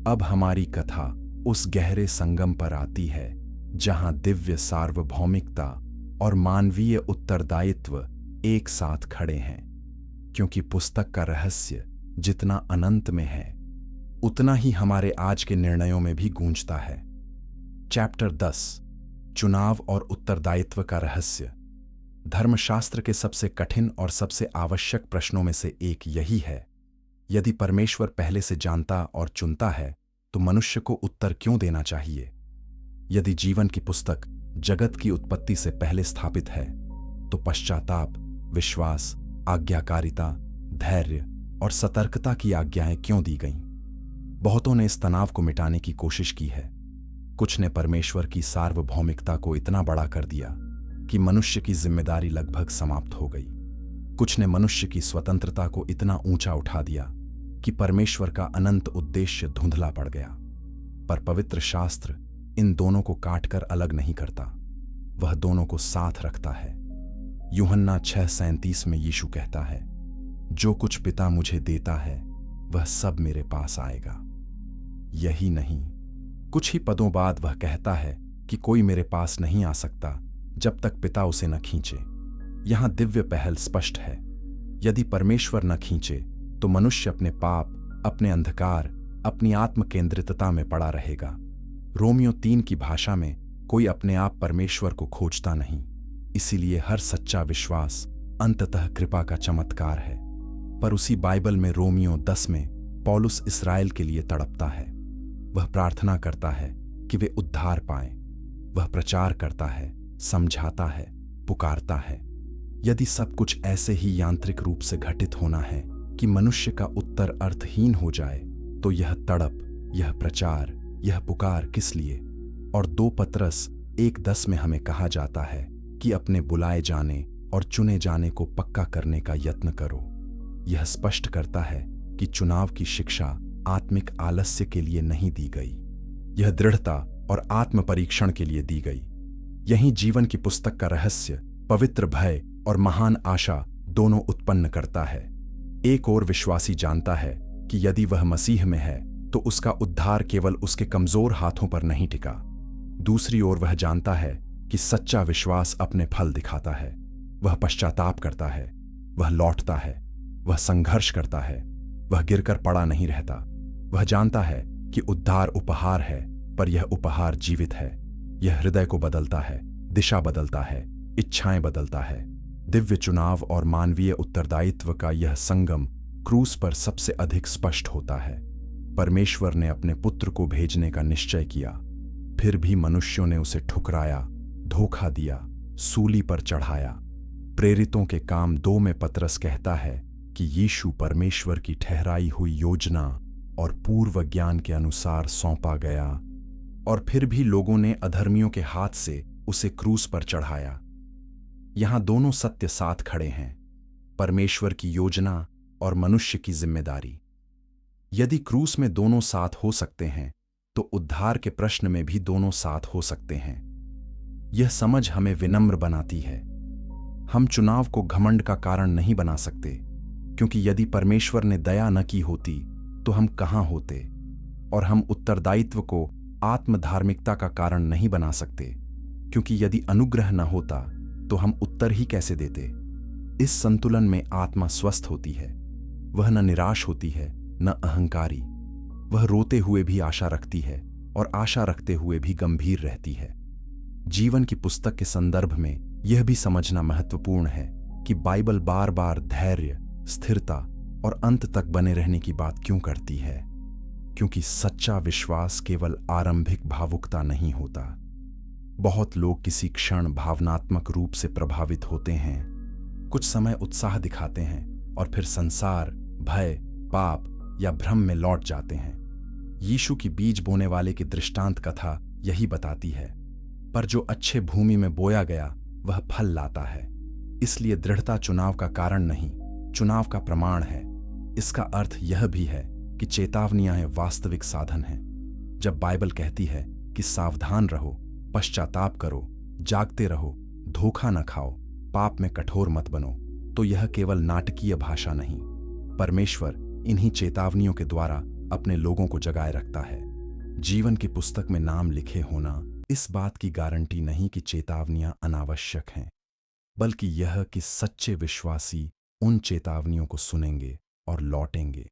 A: अब हमारी कथा उस गहरे संगम पर आती है जहां दिव्य सार्वभौमिकता और मानवीय उत्तरदायित्व एक साथ खड़े हैं। क्योंकि पुस्तक का रहस्य जितना अनंत में है उतना ही हमारे आज के निर्णयों में भी गूंजता है। चैप्टर 10, चुनाव और उत्तरदायित्व का रहस्य। धर्मशास्त्र के सबसे कठिन और सबसे आवश्यक प्रश्नों में से एक यही है, यदि परमेश्वर पहले से जानता और चुनता है तो मनुष्य को उत्तर क्यों देना चाहिए? यदि जीवन की पुस्तक जगत की उत्पत्ति से पहले स्थापित है तो पश्चाताप, विश्वास, आज्ञाकारिता, धैर्य और सतर्कता की आज्ञाएं क्यों दी गईं? बहुतों ने इस तनाव को मिटाने की कोशिश की है। कुछ ने परमेश्वर की सार्वभौमिकता को इतना बड़ा कर दिया कि मनुष्य की जिम्मेदारी लगभग समाप्त हो गई। कुछ ने मनुष्य की स्वतंत्रता को इतना ऊंचा उठा दिया कि परमेश्वर का अनंत उद्देश्य धुंधला पड़ गया। पर पवित्र शास्त्र इन दोनों को काटकर अलग नहीं करता, वह दोनों को साथ रखता है। यूहन्ना 6:37 में यीशु कहता है, जो कुछ पिता मुझे देता है वह सब मेरे पास आएगा। यही नहीं, कुछ ही पदों बाद वह कहता है कि कोई मेरे पास नहीं आ सकता जब तक पिता उसे न खींचे। यहां दिव्य पहल स्पष्ट है, यदि परमेश्वर न खींचे तो मनुष्य अपने पाप, अपने अंधकार, अपनी आत्म केंद्रितता में पड़ा रहेगा। रोमियो 3 की भाषा में कोई अपने आप परमेश्वर को खोजता नहीं, इसीलिए हर सच्चा विश्वास अंततः कृपा का चमत्कार है। पर उसी बाइबल में रोमियो 10 में पौलुस इस्राएल के लिए तड़पता है। वह प्रार्थना करता है कि वे उद्धार पाएं। वह प्रचार करता है, समझाता है, पुकारता है। यदि सब कुछ ऐसे ही यांत्रिक रूप से घटित होना है कि मनुष्य का उत्तर अर्थहीन हो जाए तो यह तड़प, यह प्रचार, यह पुकार किस लिए? और 2 पतरस 1:10 में हमें कहा जाता है कि अपने बुलाए जाने और चुने जाने को पक्का करने का यत्न करो। यह स्पष्ट करता है कि चुनाव की शिक्षा आत्मिक आलस्य के लिए नहीं दी गई। यह दृढ़ता और आत्म परीक्षण के लिए दी गई। यही जीवन की पुस्तक का रहस्य पवित्र भय और महान आशा दोनों उत्पन्न करता है। एक ओर विश्वासी जानता है कि यदि वह मसीह में है तो उसका उद्धार केवल उसके कमजोर हाथों पर नहीं टिका। दूसरी ओर वह जानता है कि सच्चा विश्वास अपने फल दिखाता है। वह पश्चाताप करता है, वह लौटता है, वह संघर्ष करता है, वह गिरकर पड़ा नहीं रहता। वह जानता है कि उद्धार उपहार है, पर यह उपहार जीवित है। यह हृदय को बदलता है, दिशा बदलता है, इच्छाएं बदलता है। दिव्य चुनाव और मानवीय उत्तरदायित्व का यह संगम क्रूस पर सबसे अधिक स्पष्ट होता है। परमेश्वर ने अपने पुत्र को भेजने का निश्चय किया, फिर भी मनुष्यों ने उसे ठुकराया, धोखा दिया, सूली पर चढ़ाया। प्रेरितों के काम 2 में पतरस कहता है कि यीशु परमेश्वर की ठहराई हुई योजना और पूर्व ज्ञान के अनुसार सौंपा गया, और फिर भी लोगों ने अधर्मियों के हाथ से उसे क्रूस पर चढ़ाया। यहां दोनों सत्य साथ खड़े हैं, परमेश्वर की योजना और मनुष्य की जिम्मेदारी। यदि क्रूस में दोनों साथ हो सकते हैं तो उद्धार के प्रश्न में भी दोनों साथ हो सकते हैं। यह समझ हमें विनम्र बनाती है। हम चुनाव को घमंड का कारण नहीं बना सकते, क्योंकि यदि परमेश्वर ने दया न की होती तो हम कहां होते, और हम उत्तरदायित्व को आत्मधार्मिकता का कारण नहीं बना सकते, क्योंकि यदि अनुग्रह न होता तो हम उत्तर ही कैसे देते। इस संतुलन में आत्मा स्वस्थ होती है। वह न निराश होती है, न अहंकारी। वह रोते हुए भी आशा रखती है और आशा रखते हुए भी गंभीर रहती है। जीवन की पुस्तक के संदर्भ में यह भी समझना महत्वपूर्ण है कि बाइबल बार बार धैर्य, स्थिरता और अंत तक बने रहने की बात क्यों करती है। क्योंकि सच्चा विश्वास केवल आरंभिक भावुकता नहीं होता। बहुत लोग किसी क्षण भावनात्मक रूप से प्रभावित होते हैं, कुछ समय उत्साह दिखाते हैं और फिर संसार, भय, पाप या भ्रम में लौट जाते हैं। यीशु की बीज बोने वाले की दृष्टांत कथा यही बताती है। पर जो अच्छे भूमि में बोया गया वह फल लाता है। इसलिए दृढ़ता चुनाव का कारण नहीं, चुनाव का प्रमाण है। इसका अर्थ यह भी है कि चेतावनियां वास्तविक साधन हैं। जब बाइबल कहती है कि सावधान रहो, पश्चाताप करो, जागते रहो, धोखा न खाओ, पाप में कठोर मत बनो, तो यह केवल नाटकीय भाषा नहीं। परमेश्वर इन्हीं चेतावनियों के द्वारा अपने लोगों को जगाए रखता है। जीवन की पुस्तक में नाम लिखे होना इस बात की गारंटी नहीं कि चेतावनियां अनावश्यक हैं, बल्कि यह कि सच्चे विश्वासी उन चेतावनियों को सुनेंगे और लौटेंगे।